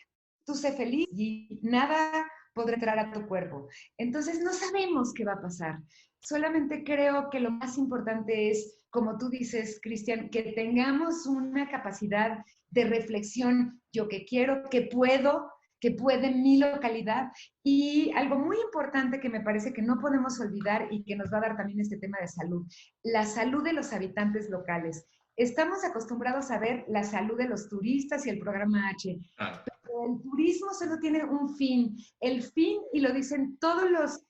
tú sé feliz y nada podrá entrar a tu cuerpo. Entonces no sabemos qué va a pasar. Solamente creo que lo más importante es, como tú dices, Cristian, que tengamos una capacidad de reflexión, yo que quiero, que puede en mi localidad. Y algo muy importante que me parece que no podemos olvidar y que nos va a dar también este tema de salud, la salud de los habitantes locales. Estamos acostumbrados a ver la salud de los turistas y el programa H. Pero el turismo solo tiene un fin. El fin, y lo dicen todos los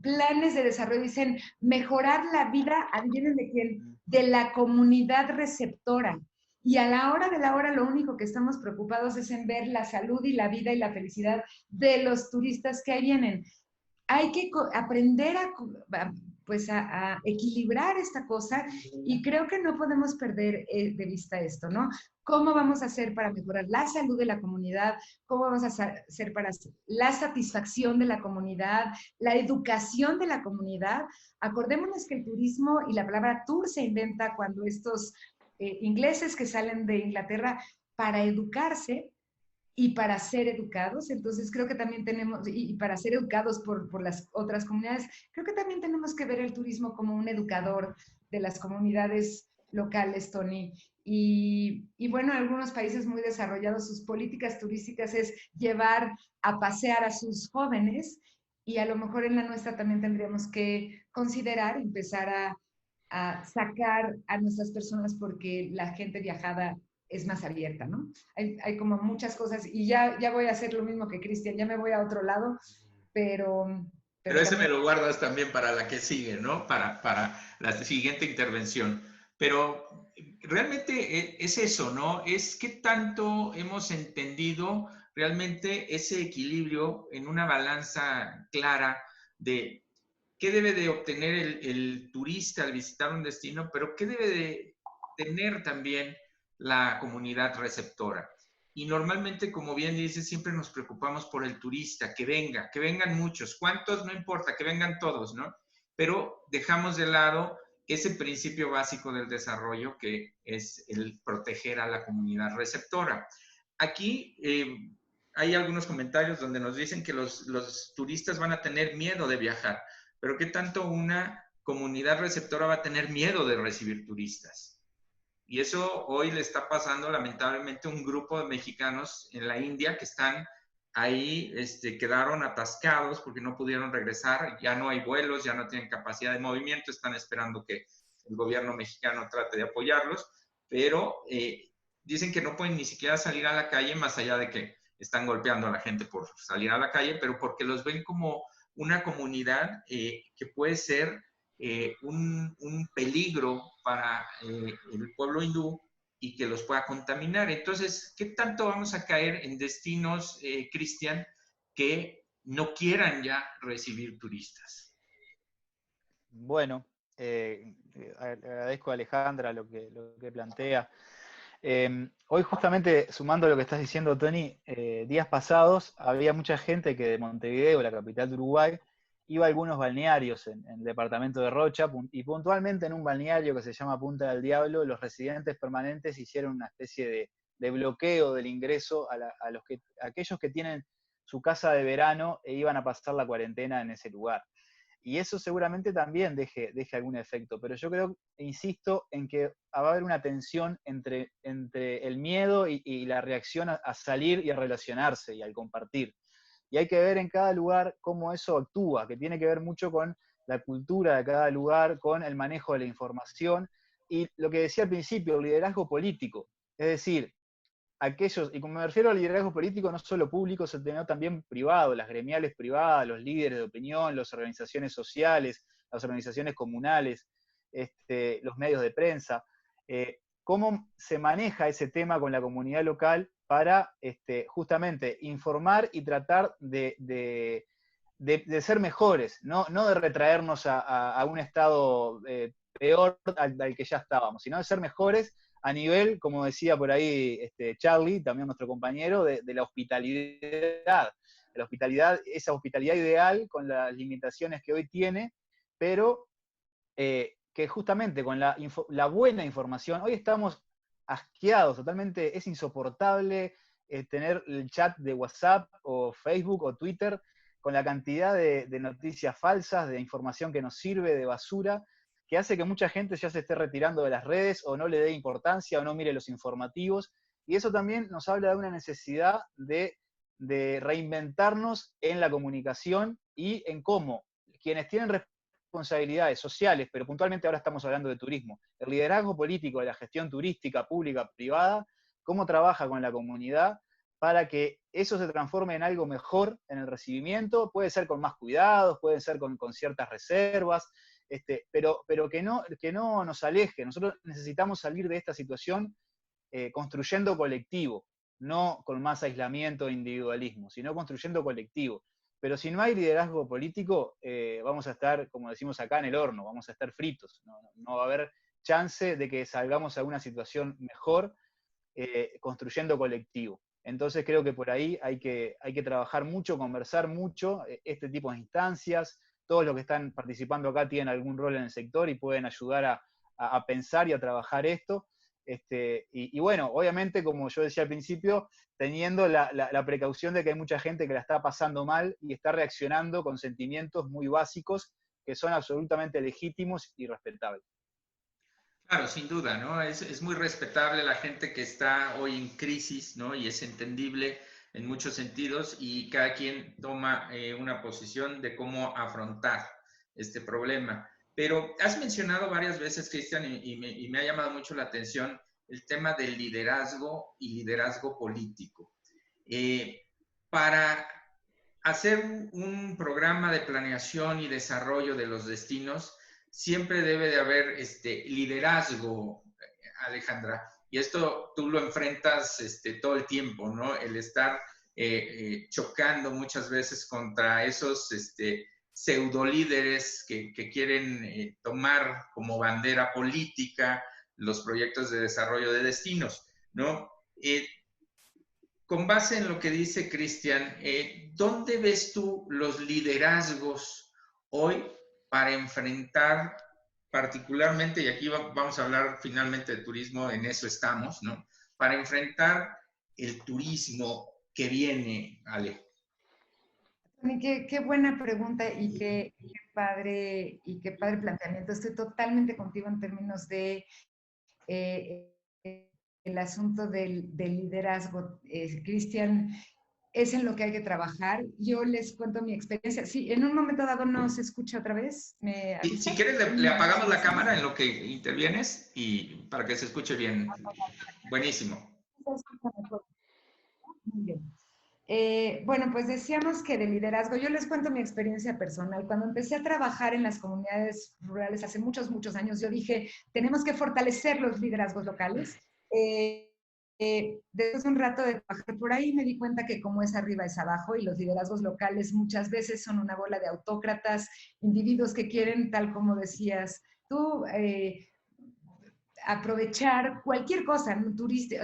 planes de desarrollo, dicen mejorar la vida, adivinen de quién, de la comunidad receptora. Y a la hora de la hora lo único que estamos preocupados es en ver la salud y la vida y la felicidad de los turistas que ahí vienen. Hay que aprender a equilibrar esta cosa, y creo que no podemos perder de vista esto, ¿no? ¿Cómo vamos a hacer para mejorar la salud de la comunidad? ¿Cómo vamos a hacer para la satisfacción de la comunidad, la educación de la comunidad? Acordémonos que el turismo y la palabra tour se inventa cuando estos ingleses que salen de Inglaterra para educarse y para ser educados. Entonces creo que también tenemos, y para ser educados por las otras comunidades, creo que también tenemos que ver el turismo como un educador de las comunidades locales, Tony. Y bueno, en algunos países muy desarrollados, sus políticas turísticas es llevar a pasear a sus jóvenes, y a lo mejor en la nuestra también tendríamos que considerar empezar a sacar a nuestras personas, porque la gente viajada es más abierta, ¿no? Hay como muchas cosas, y ya voy a hacer lo mismo que Cristian, ya me voy a otro lado, pero Pero ese me lo guardas también para la que sigue, ¿no? Para la siguiente intervención. Pero realmente es eso, ¿no? Es qué tanto hemos entendido realmente ese equilibrio en una balanza clara de qué debe de obtener el turista al visitar un destino, pero qué debe de tener también la comunidad receptora. Y normalmente, como bien dices, siempre nos preocupamos por el turista, que vengan muchos. ¿Cuántos? No importa, que vengan todos, ¿no? Pero dejamos de lado ese principio básico del desarrollo, que es el proteger a la comunidad receptora. Aquí hay algunos comentarios donde nos dicen que los turistas van a tener miedo de viajar, pero ¿qué tanto una comunidad receptora va a tener miedo de recibir turistas? Y eso hoy le está pasando lamentablemente a un grupo de mexicanos en la India que están ahí, quedaron atascados porque no pudieron regresar, ya no hay vuelos, ya no tienen capacidad de movimiento, están esperando que el gobierno mexicano trate de apoyarlos, pero dicen que no pueden ni siquiera salir a la calle, más allá de que están golpeando a la gente por salir a la calle, pero porque los ven como una comunidad que puede ser un peligro para el pueblo hindú y que los pueda contaminar. Entonces, ¿qué tanto vamos a caer en destinos, Cristian, que no quieran ya recibir turistas? Bueno, agradezco a Alejandra lo que plantea. Hoy justamente, sumando lo que estás diciendo, Tony, días pasados había mucha gente que de Montevideo, la capital de Uruguay, iba a algunos balnearios en el departamento de Rocha, y puntualmente en un balneario que se llama Punta del Diablo, los residentes permanentes hicieron una especie de bloqueo del ingreso a aquellos que tienen su casa de verano e iban a pasar la cuarentena en ese lugar. Y eso seguramente también deje algún efecto, pero yo creo, insisto, en que va a haber una tensión entre el miedo y la reacción a salir y a relacionarse y al compartir. Y hay que ver en cada lugar cómo eso actúa, que tiene que ver mucho con la cultura de cada lugar, con el manejo de la información, y lo que decía al principio, el liderazgo político. Es decir, aquellos, y como me refiero al liderazgo político, no solo público, sino también privado, las gremiales privadas, los líderes de opinión, las organizaciones sociales, las organizaciones comunales, los medios de prensa, cómo se maneja ese tema con la comunidad local para justamente informar y tratar de ser mejores, no de retraernos a un estado peor al que ya estábamos, sino de ser mejores a nivel, como decía por ahí Charlie, también nuestro compañero, de la hospitalidad. La hospitalidad, esa hospitalidad ideal con las limitaciones que hoy tiene, pero que justamente con la buena información, hoy estamos asqueados totalmente, es insoportable tener el chat de WhatsApp o Facebook o Twitter con la cantidad de noticias falsas, de información que nos sirve, de basura, que hace que mucha gente ya se esté retirando de las redes o no le dé importancia o no mire los informativos. Y eso también nos habla de una necesidad de reinventarnos en la comunicación y en cómo quienes tienen responsabilidades sociales, pero puntualmente ahora estamos hablando de turismo, el liderazgo político de la gestión turística, pública, privada, cómo trabaja con la comunidad para que eso se transforme en algo mejor en el recibimiento, puede ser con más cuidados, puede ser con ciertas reservas, pero que no nos aleje. Nosotros necesitamos salir de esta situación construyendo colectivo, no con más aislamiento e individualismo, sino construyendo colectivo. Pero si no hay liderazgo político, vamos a estar, como decimos acá, en el horno, vamos a estar fritos. No va a haber chance de que salgamos a una situación mejor construyendo colectivo. Entonces creo que por ahí hay que trabajar mucho, conversar mucho, este tipo de instancias. Todos los que están participando acá tienen algún rol en el sector y pueden ayudar a pensar y a trabajar esto. Y bueno, obviamente, como yo decía al principio, teniendo la precaución de que hay mucha gente que la está pasando mal y está reaccionando con sentimientos muy básicos que son absolutamente legítimos y respetables. Claro, sin duda, ¿no? Es muy respetable la gente que está hoy en crisis, ¿no? Y es entendible en muchos sentidos y cada quien toma una posición de cómo afrontar este problema. Pero has mencionado varias veces, Cristian, y me ha llamado mucho la atención el tema del liderazgo y liderazgo político. Para hacer un programa de planeación y desarrollo de los destinos, siempre debe de haber liderazgo, Alejandra. Y esto tú lo enfrentas todo el tiempo, ¿no? El estar chocando muchas veces contra esos pseudo líderes que quieren tomar como bandera política los proyectos de desarrollo de destinos, ¿no? Con base en lo que dice Cristian, ¿dónde ves tú los liderazgos hoy para enfrentar particularmente, y aquí vamos a hablar finalmente de turismo, en eso estamos, ¿no? Para enfrentar el turismo que viene, Ale. Qué buena pregunta y qué padre planteamiento. Estoy totalmente contigo en términos de el asunto del liderazgo. Cristian, es en lo que hay que trabajar. Yo les cuento mi experiencia. Sí, en un momento dado no se escucha otra vez. Si quieres, le apagamos la cámara en lo que intervienes y para que se escuche bien. Buenísimo. Muy bien. Bueno, pues decíamos que de liderazgo, yo les cuento mi experiencia personal. Cuando empecé a trabajar en las comunidades rurales hace muchos, muchos años, yo dije, tenemos que fortalecer los liderazgos locales. Después de un rato de trabajar por ahí me di cuenta que como es arriba es abajo y los liderazgos locales muchas veces son una bola de autócratas, individuos que quieren, tal como decías tú, aprovechar cualquier cosa, ¿no?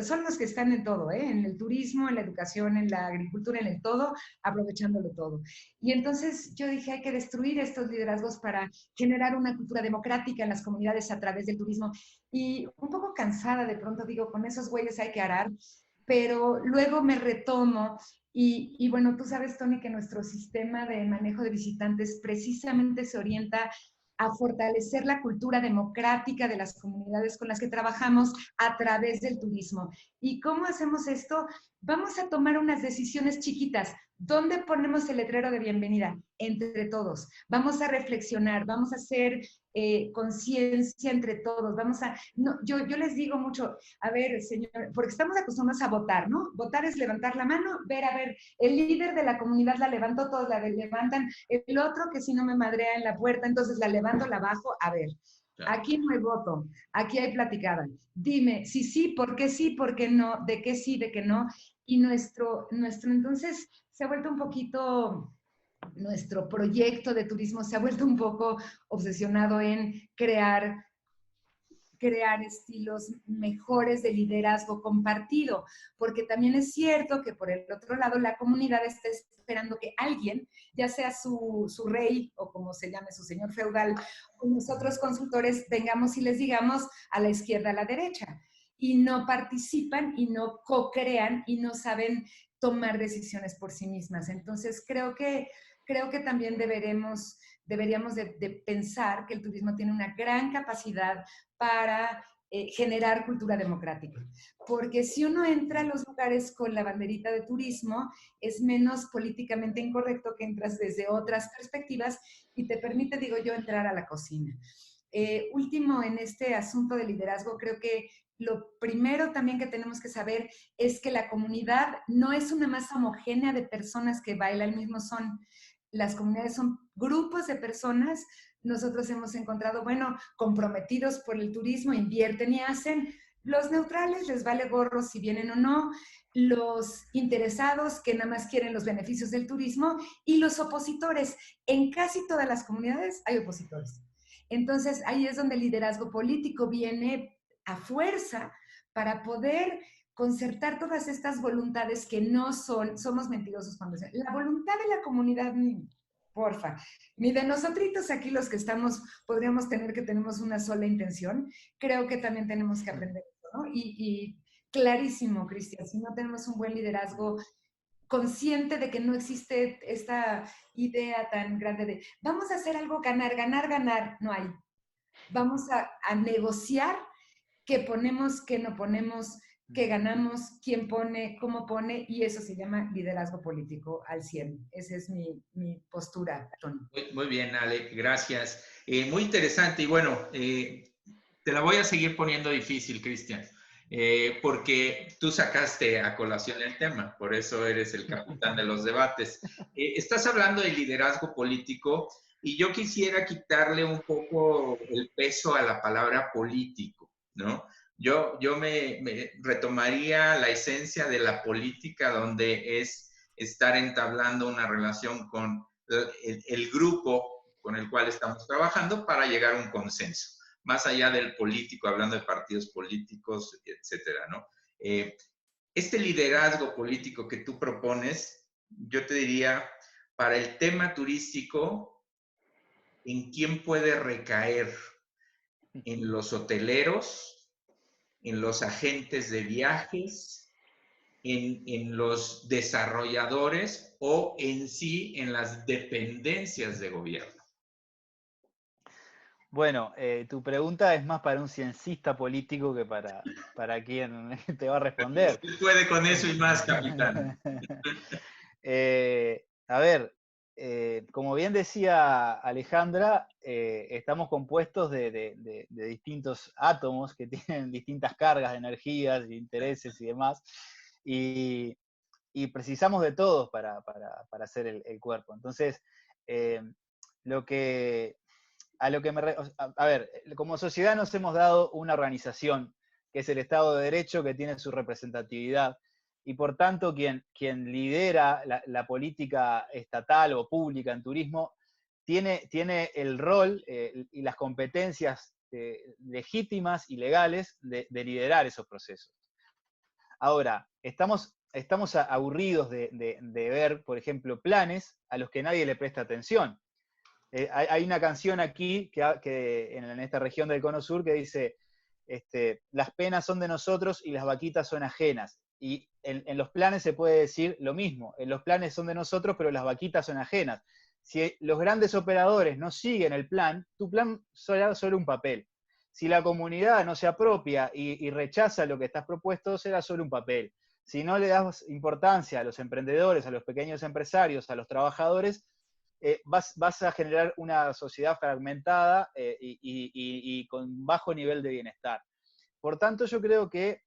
Son los que están en todo, ¿eh? En el turismo, en la educación, en la agricultura, en el todo, aprovechándolo todo. Y entonces yo dije, hay que destruir estos liderazgos para generar una cultura democrática en las comunidades a través del turismo. Y un poco cansada de pronto digo, con esos güeyes hay que arar, pero luego me retomo y bueno, tú sabes, Tony, que nuestro sistema de manejo de visitantes precisamente se orienta a fortalecer la cultura democrática de las comunidades con las que trabajamos a través del turismo. ¿Y cómo hacemos esto? Vamos a tomar unas decisiones chiquitas. ¿Dónde ponemos el letrero de bienvenida? Entre todos. Vamos a reflexionar, vamos a hacer conciencia entre todos. No, yo les digo mucho, a ver, señor, porque estamos acostumbrados a votar, ¿no? Votar es levantar la mano, a ver, el líder de la comunidad la levantó, todos la levantan, el otro que si no me madrea en la puerta, entonces la levanto, la bajo, a ver. Aquí no hay voto, aquí hay platicada. Dime, sí, ¿por qué no? ¿De qué sí, de qué no? Y nuestro entonces se ha vuelto un poquito, nuestro proyecto de turismo se ha vuelto un poco obsesionado en crear estilos mejores de liderazgo compartido, porque también es cierto que por el otro lado la comunidad está esperando que alguien, ya sea su rey o como se llame su señor feudal, o nosotros consultores vengamos y les digamos a la izquierda, a la derecha, y no participan y no co-crean y no saben tomar decisiones por sí mismas. Entonces creo que también deberíamos de pensar que el turismo tiene una gran capacidad para generar cultura democrática. Porque si uno entra a los lugares con la banderita de turismo, es menos políticamente incorrecto que entras desde otras perspectivas y te permite, digo yo, entrar a la cocina. Último, en este asunto de liderazgo, creo que lo primero también que tenemos que saber es que la comunidad no es una masa homogénea de personas que bailan al mismo son. Las comunidades son grupos de personas. Nosotros hemos encontrado, bueno, comprometidos por el turismo, invierten y hacen. Los neutrales les vale gorro si vienen o no. Los interesados que nada más quieren los beneficios del turismo y los opositores. En casi todas las comunidades hay opositores. Entonces, ahí es donde el liderazgo político viene a fuerza para poder concertar todas estas voluntades que no somos mentirosos cuando decimos, la voluntad de la comunidad, porfa, ni de nosotros aquí los que estamos, podríamos tener que tenemos una sola intención, creo que también tenemos que aprender eso, ¿no? Y clarísimo, Cristian, si no tenemos un buen liderazgo consciente de que no existe esta idea tan grande de vamos a hacer algo, ganar, no hay. Vamos a negociar qué ponemos, qué no ponemos, qué ganamos, quién pone, cómo pone, y eso se llama liderazgo político al 100. Esa es mi postura, Tony. Muy bien, Ale, gracias. Muy interesante y bueno, te la voy a seguir poniendo difícil, Cristian, porque tú sacaste a colación el tema, por eso eres el capitán de los debates. Estás hablando de liderazgo político y yo quisiera quitarle un poco el peso a la palabra político, ¿no? Yo me retomaría la esencia de la política, donde es estar entablando una relación con el grupo con el cual estamos trabajando para llegar a un consenso, más allá del político, hablando de partidos políticos, etcétera, ¿no? Este liderazgo político que tú propones, yo te diría, para el tema turístico, ¿en quién puede recaer? ¿En los hoteleros? ¿En los agentes de viajes? ¿En los desarrolladores? ¿O en sí en las dependencias de gobierno? Bueno, tu pregunta es más para un ciencista político que para quien te va a responder. Usted puede con eso y más, capitán. A ver, como bien decía Alejandra, estamos compuestos de distintos átomos que tienen distintas cargas de energías, de intereses y demás, y precisamos de todos para hacer el cuerpo. Entonces, a ver, como sociedad nos hemos dado una organización, que es el Estado de Derecho, que tiene su representatividad, y por tanto quien lidera la política estatal o pública en turismo tiene el rol y las competencias legítimas y legales de liderar esos procesos. Ahora, estamos aburridos de ver, por ejemplo, planes a los que nadie le presta atención. Hay una canción aquí que en esta región del Cono Sur que dice, las penas son de nosotros y las vaquitas son ajenas. Y en los planes se puede decir lo mismo. En los planes son de nosotros, pero las vaquitas son ajenas. Si los grandes operadores no siguen el plan, tu plan será solo un papel. Si la comunidad no se apropia y rechaza lo que estás propuesto, será solo un papel. Si no le das importancia a los emprendedores, a los pequeños empresarios, a los trabajadores, vas a generar una sociedad fragmentada y con bajo nivel de bienestar. Por tanto, yo creo que,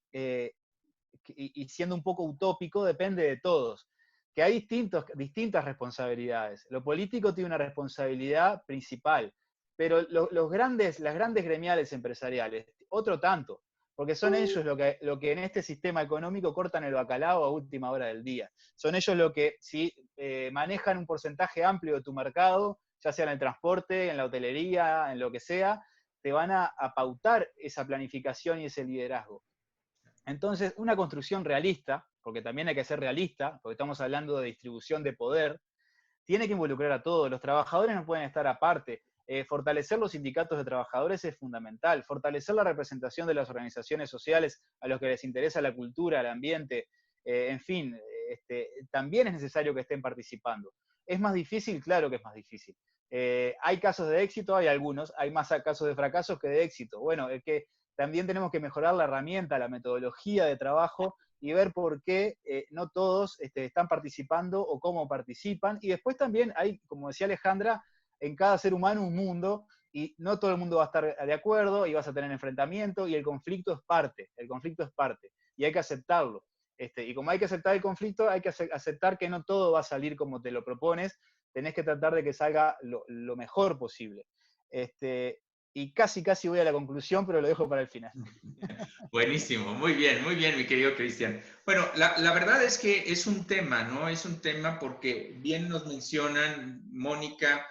y siendo un poco utópico, depende de todos, que hay distintas responsabilidades. Lo político tiene una responsabilidad principal, pero las grandes gremiales empresariales, otro tanto, porque son ellos lo que en este sistema económico cortan el bacalao a última hora del día. Son ellos lo que, si manejan un porcentaje amplio de tu mercado, ya sea en el transporte, en la hotelería, en lo que sea, te van a pautar esa planificación y ese liderazgo. Entonces, una construcción realista, porque también hay que ser realista, porque estamos hablando de distribución de poder, tiene que involucrar a todos. Los trabajadores no pueden estar aparte. Fortalecer los sindicatos de trabajadores es fundamental. Fortalecer la representación de las organizaciones sociales a los que les interesa la cultura, el ambiente, en fin, también es necesario que estén participando. ¿Es más difícil? Claro que es más difícil. ¿Hay casos de éxito? Hay algunos. Hay más casos de fracasos que de éxito. Bueno, es que también tenemos que mejorar la herramienta, la metodología de trabajo y ver por qué no todos están participando o cómo participan. Y después también hay, como decía Alejandra, en cada ser humano un mundo y no todo el mundo va a estar de acuerdo y vas a tener enfrentamiento y el conflicto es parte y hay que aceptarlo. Y como hay que aceptar el conflicto, hay que aceptar que no todo va a salir como te lo propones, tenés que tratar de que salga lo mejor posible. Y casi voy a la conclusión, pero lo dejo para el final. Buenísimo, muy bien, mi querido Cristian. Bueno, la verdad es que es un tema, ¿no? Es un tema porque bien nos mencionan, Mónica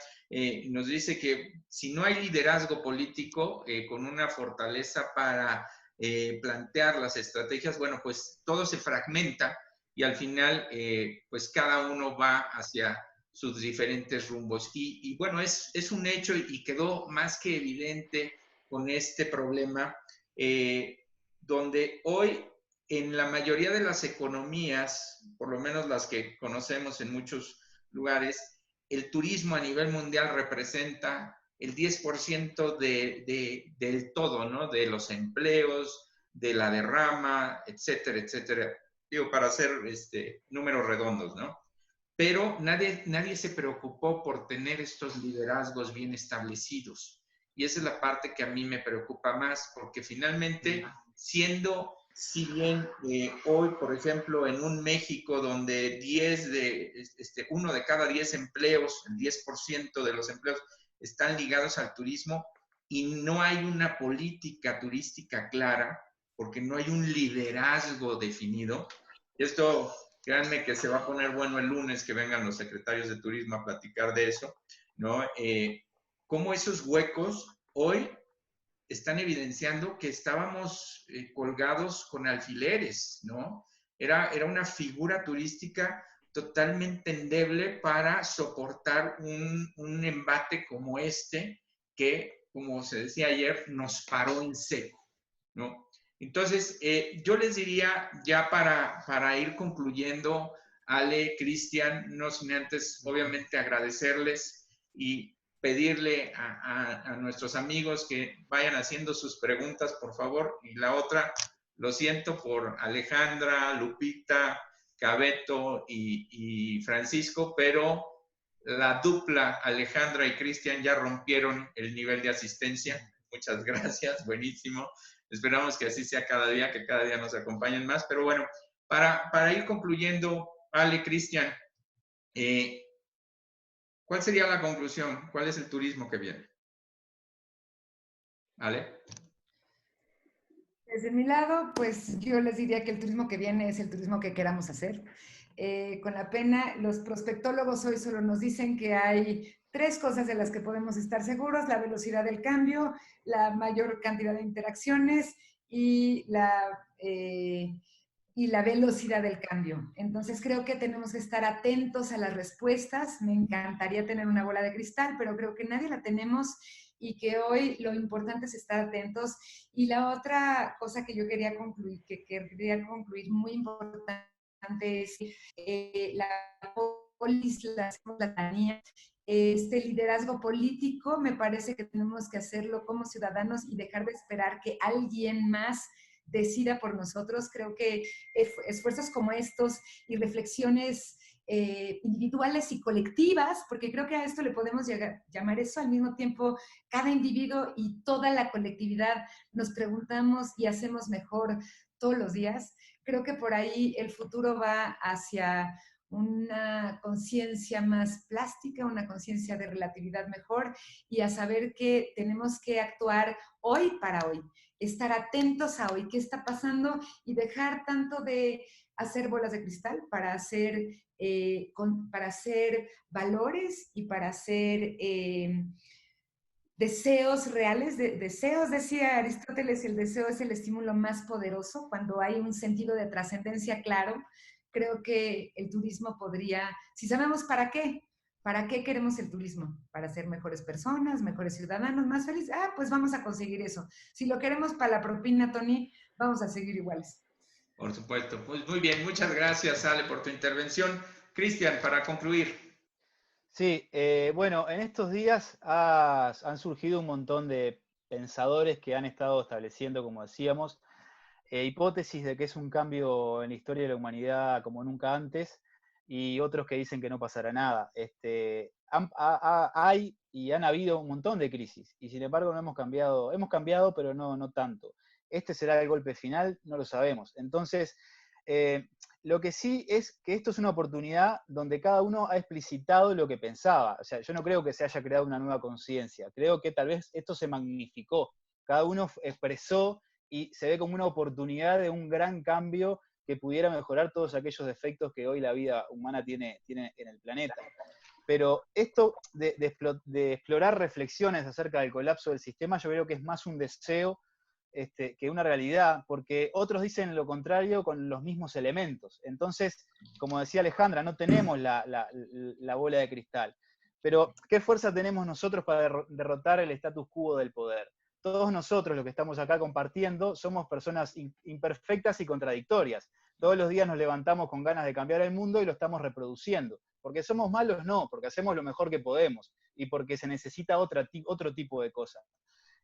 nos dice que si no hay liderazgo político con una fortaleza para plantear las estrategias, bueno, pues todo se fragmenta y al final, pues cada uno va hacia sus diferentes rumbos. Y bueno, es un hecho y quedó más que evidente con este problema, donde hoy en la mayoría de las economías, por lo menos las que conocemos en muchos lugares, el turismo a nivel mundial representa el 10% del todo, ¿no? De los empleos, de la derrama, etcétera, etcétera. Digo, para hacer números redondos, ¿no? Pero nadie se preocupó por tener estos liderazgos bien establecidos. Y esa es la parte que a mí me preocupa más, porque finalmente, si bien hoy, por ejemplo, en un México donde 1 de cada 10 empleos, el 10% de los empleos están ligados al turismo y no hay una política turística clara, porque no hay un liderazgo definido. Esto, créanme que se va a poner bueno el lunes que vengan los secretarios de turismo a platicar de eso, ¿no? Cómo esos huecos hoy están evidenciando que estábamos colgados con alfileres, ¿no? Era una figura turística totalmente endeble para soportar un embate como este, que, como se decía ayer, nos paró en seco, ¿no? Entonces, yo les diría, ya para ir concluyendo, Ale, Cristian, no sin antes, obviamente, agradecerles y pedirle a nuestros amigos que vayan haciendo sus preguntas, por favor. Y la otra, lo siento por Alejandra, Lupita, Cabeto y Francisco, pero la dupla Alejandra y Cristian ya rompieron el nivel de asistencia. Muchas gracias, buenísimo. Esperamos que así sea cada día, que cada día nos acompañen más. Pero bueno, para ir concluyendo, Ale, Cristian, ¿cuál sería la conclusión? ¿Cuál es el turismo que viene? ¿Ale? Desde mi lado, pues yo les diría que el turismo que viene es el turismo que queramos hacer. Con la pena, los prospectólogos hoy solo nos dicen que hay 3 cosas de las que podemos estar seguros: la velocidad del cambio, la mayor cantidad de interacciones y la velocidad del cambio. Entonces creo que tenemos que estar atentos a las respuestas. Me encantaría tener una bola de cristal, pero creo que nadie la tenemos y que hoy lo importante es estar atentos. Y la otra cosa que yo quería concluir, muy importante, es la polis, la ciudadanía. Este liderazgo político me parece que tenemos que hacerlo como ciudadanos y dejar de esperar que alguien más decida por nosotros. Creo que esfuerzos como estos y reflexiones individuales y colectivas, porque creo que a esto le podemos llamar eso al mismo tiempo, cada individuo y toda la colectividad nos preguntamos y hacemos mejor todos los días. Creo que por ahí el futuro va hacia una conciencia más plástica, una conciencia de relatividad mejor, y a saber que tenemos que actuar hoy para hoy, estar atentos a hoy, qué está pasando, y dejar tanto de hacer bolas de cristal para hacer valores y para hacer deseos reales. Deseos, decía Aristóteles, el deseo es el estímulo más poderoso. Cuando hay un sentido de trascendencia claro, creo que el turismo podría, si sabemos ¿para qué queremos el turismo? Para ser mejores personas, mejores ciudadanos, más felices. Pues vamos a conseguir eso. Si lo queremos para la propina, Tony, vamos a seguir iguales. Por supuesto. Pues muy bien, muchas gracias, Ale, por tu intervención. Cristian, para concluir. Sí, bueno, en estos días han surgido un montón de pensadores que han estado estableciendo, como decíamos, hipótesis de que es un cambio en la historia de la humanidad como nunca antes, y otros que dicen que no pasará nada. Hay y han habido un montón de crisis, y sin embargo no hemos cambiado, pero no tanto. ¿Este será el golpe final? No lo sabemos. Entonces, lo que sí es que esto es una oportunidad donde cada uno ha explicitado lo que pensaba. O sea, yo no creo que se haya creado una nueva conciencia. Creo que tal vez esto se magnificó. Cada uno expresó y se ve como una oportunidad de un gran cambio que pudiera mejorar todos aquellos defectos que hoy la vida humana tiene en el planeta. Pero esto de explorar reflexiones acerca del colapso del sistema, yo creo que es más un deseo que una realidad, porque otros dicen lo contrario con los mismos elementos. Entonces, como decía Alejandra, no tenemos la bola de cristal. Pero, ¿qué fuerza tenemos nosotros para derrotar el status quo del poder? Todos nosotros, los que estamos acá compartiendo, somos personas imperfectas y contradictorias. Todos los días nos levantamos con ganas de cambiar el mundo y lo estamos reproduciendo. Porque somos malos, no, porque hacemos lo mejor que podemos y porque se necesita otro tipo de cosas.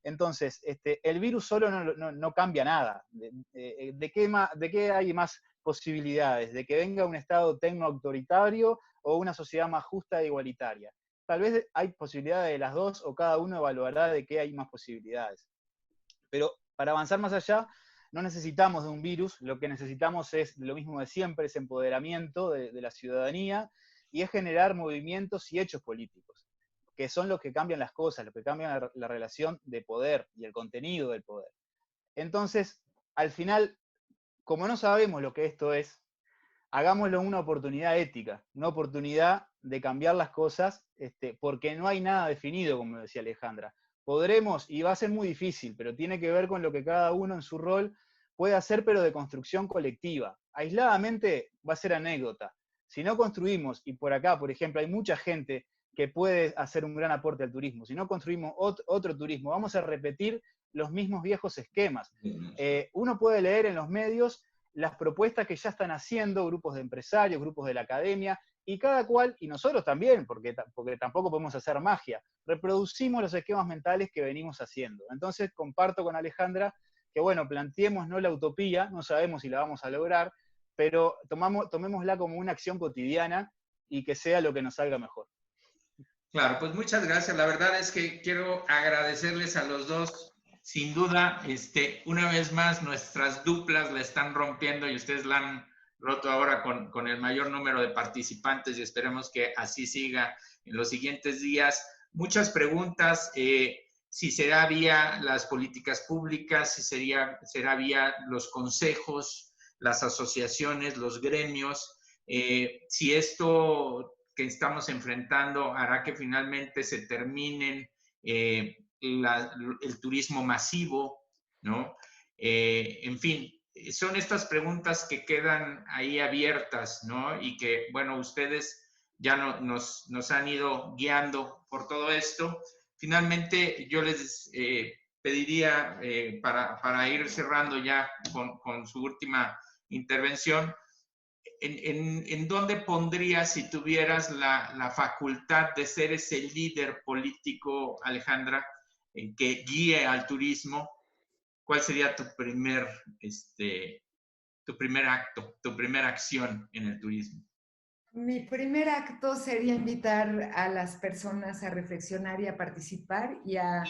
Entonces, el virus solo no cambia nada. ¿De qué hay más posibilidades? ¿De que venga un Estado tecno-autoritario o una sociedad más justa e igualitaria? Tal vez hay posibilidades de las dos, o cada uno evaluará de qué hay más posibilidades. Pero para avanzar más allá, no necesitamos de un virus, lo que necesitamos es lo mismo de siempre, es empoderamiento de la ciudadanía, y es generar movimientos y hechos políticos, que son los que cambian las cosas, los que cambian la relación de poder y el contenido del poder. Entonces, al final, como no sabemos lo que esto es, hagámoslo una oportunidad ética, una oportunidad de cambiar las cosas, porque no hay nada definido, como decía Alejandra. Podremos, y va a ser muy difícil, pero tiene que ver con lo que cada uno en su rol puede hacer, pero de construcción colectiva. Aisladamente va a ser anécdota. Si no construimos, y por acá, por ejemplo, hay mucha gente que puede hacer un gran aporte al turismo, si no construimos otro turismo, vamos a repetir los mismos viejos esquemas. Uno puede leer en los medios las propuestas que ya están haciendo grupos de empresarios, grupos de la academia, y cada cual, y nosotros también, porque tampoco podemos hacer magia, reproducimos los esquemas mentales que venimos haciendo. Entonces comparto con Alejandra que, bueno, planteemos no la utopía, no sabemos si la vamos a lograr, pero tomémosla como una acción cotidiana y que sea lo que nos salga mejor. Claro, pues muchas gracias. La verdad es que quiero agradecerles a los dos. Sin duda, una vez más, nuestras duplas la están rompiendo y ustedes la han roto ahora con el mayor número de participantes, y esperemos que así siga en los siguientes días. Muchas preguntas, si será vía las políticas públicas, si será vía los consejos, las asociaciones, los gremios, si esto que estamos enfrentando hará que finalmente se terminen el turismo masivo, ¿no? En fin, son estas preguntas que quedan ahí abiertas, ¿no? Y que, bueno, ustedes ya nos han ido guiando por todo esto. Finalmente, yo les pediría, para ir cerrando ya con su última intervención, ¿en dónde pondrías, si tuvieras la facultad de ser ese líder político, Alejandra, que guíe al turismo? ¿Cuál sería tu primer acto, tu primera acción en el turismo? Mi primer acto sería invitar a las personas a reflexionar y a participar y a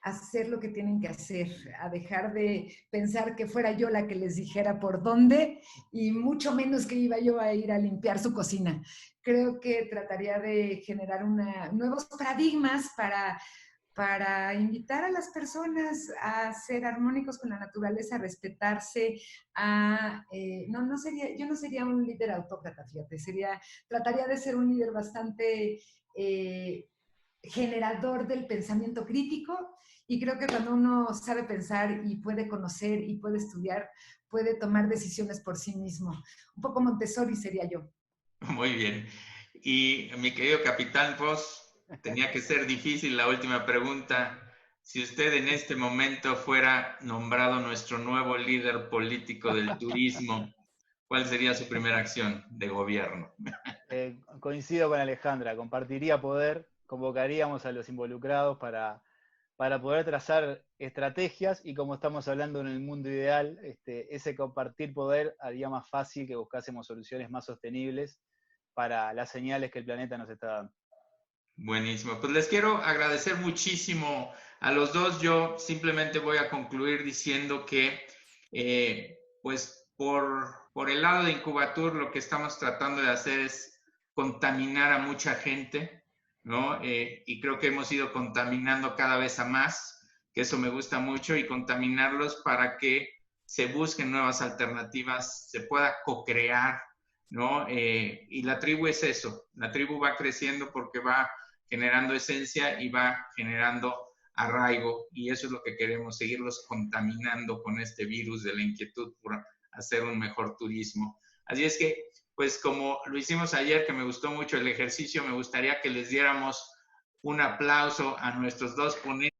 hacer lo que tienen que hacer, a dejar de pensar que fuera yo la que les dijera por dónde y mucho menos que iba yo a ir a limpiar su cocina. Creo que trataría de generar nuevos paradigmas para invitar a las personas a ser armónicos con la naturaleza, a respetarse, yo no sería un líder autócrata, fíjate, trataría de ser un líder bastante generador del pensamiento crítico, y creo que cuando uno sabe pensar y puede conocer y puede estudiar, puede tomar decisiones por sí mismo. Un poco Montessori sería yo. Muy bien. Y mi querido capitán Voss, tenía que ser difícil la última pregunta. Si usted en este momento fuera nombrado nuestro nuevo líder político del turismo, ¿cuál sería su primera acción de gobierno? Coincido con Alejandra, compartiría poder, convocaríamos a los involucrados para poder trazar estrategias, y como estamos hablando en el mundo ideal, ese compartir poder haría más fácil que buscásemos soluciones más sostenibles para las señales que el planeta nos está dando. Buenísimo. Pues les quiero agradecer muchísimo a los dos. Yo simplemente voy a concluir diciendo que, pues, por el lado de Incubatur, lo que estamos tratando de hacer es contaminar a mucha gente, ¿no? Y creo que hemos ido contaminando cada vez a más, que eso me gusta mucho, y contaminarlos para que se busquen nuevas alternativas, se pueda co-crear, ¿no? Y la tribu es eso. La tribu va creciendo porque va generando esencia y va generando arraigo, y eso es lo que queremos, seguirlos contaminando con este virus de la inquietud por hacer un mejor turismo. Así es que, pues como lo hicimos ayer, que me gustó mucho el ejercicio, me gustaría que les diéramos un aplauso a nuestros dos ponentes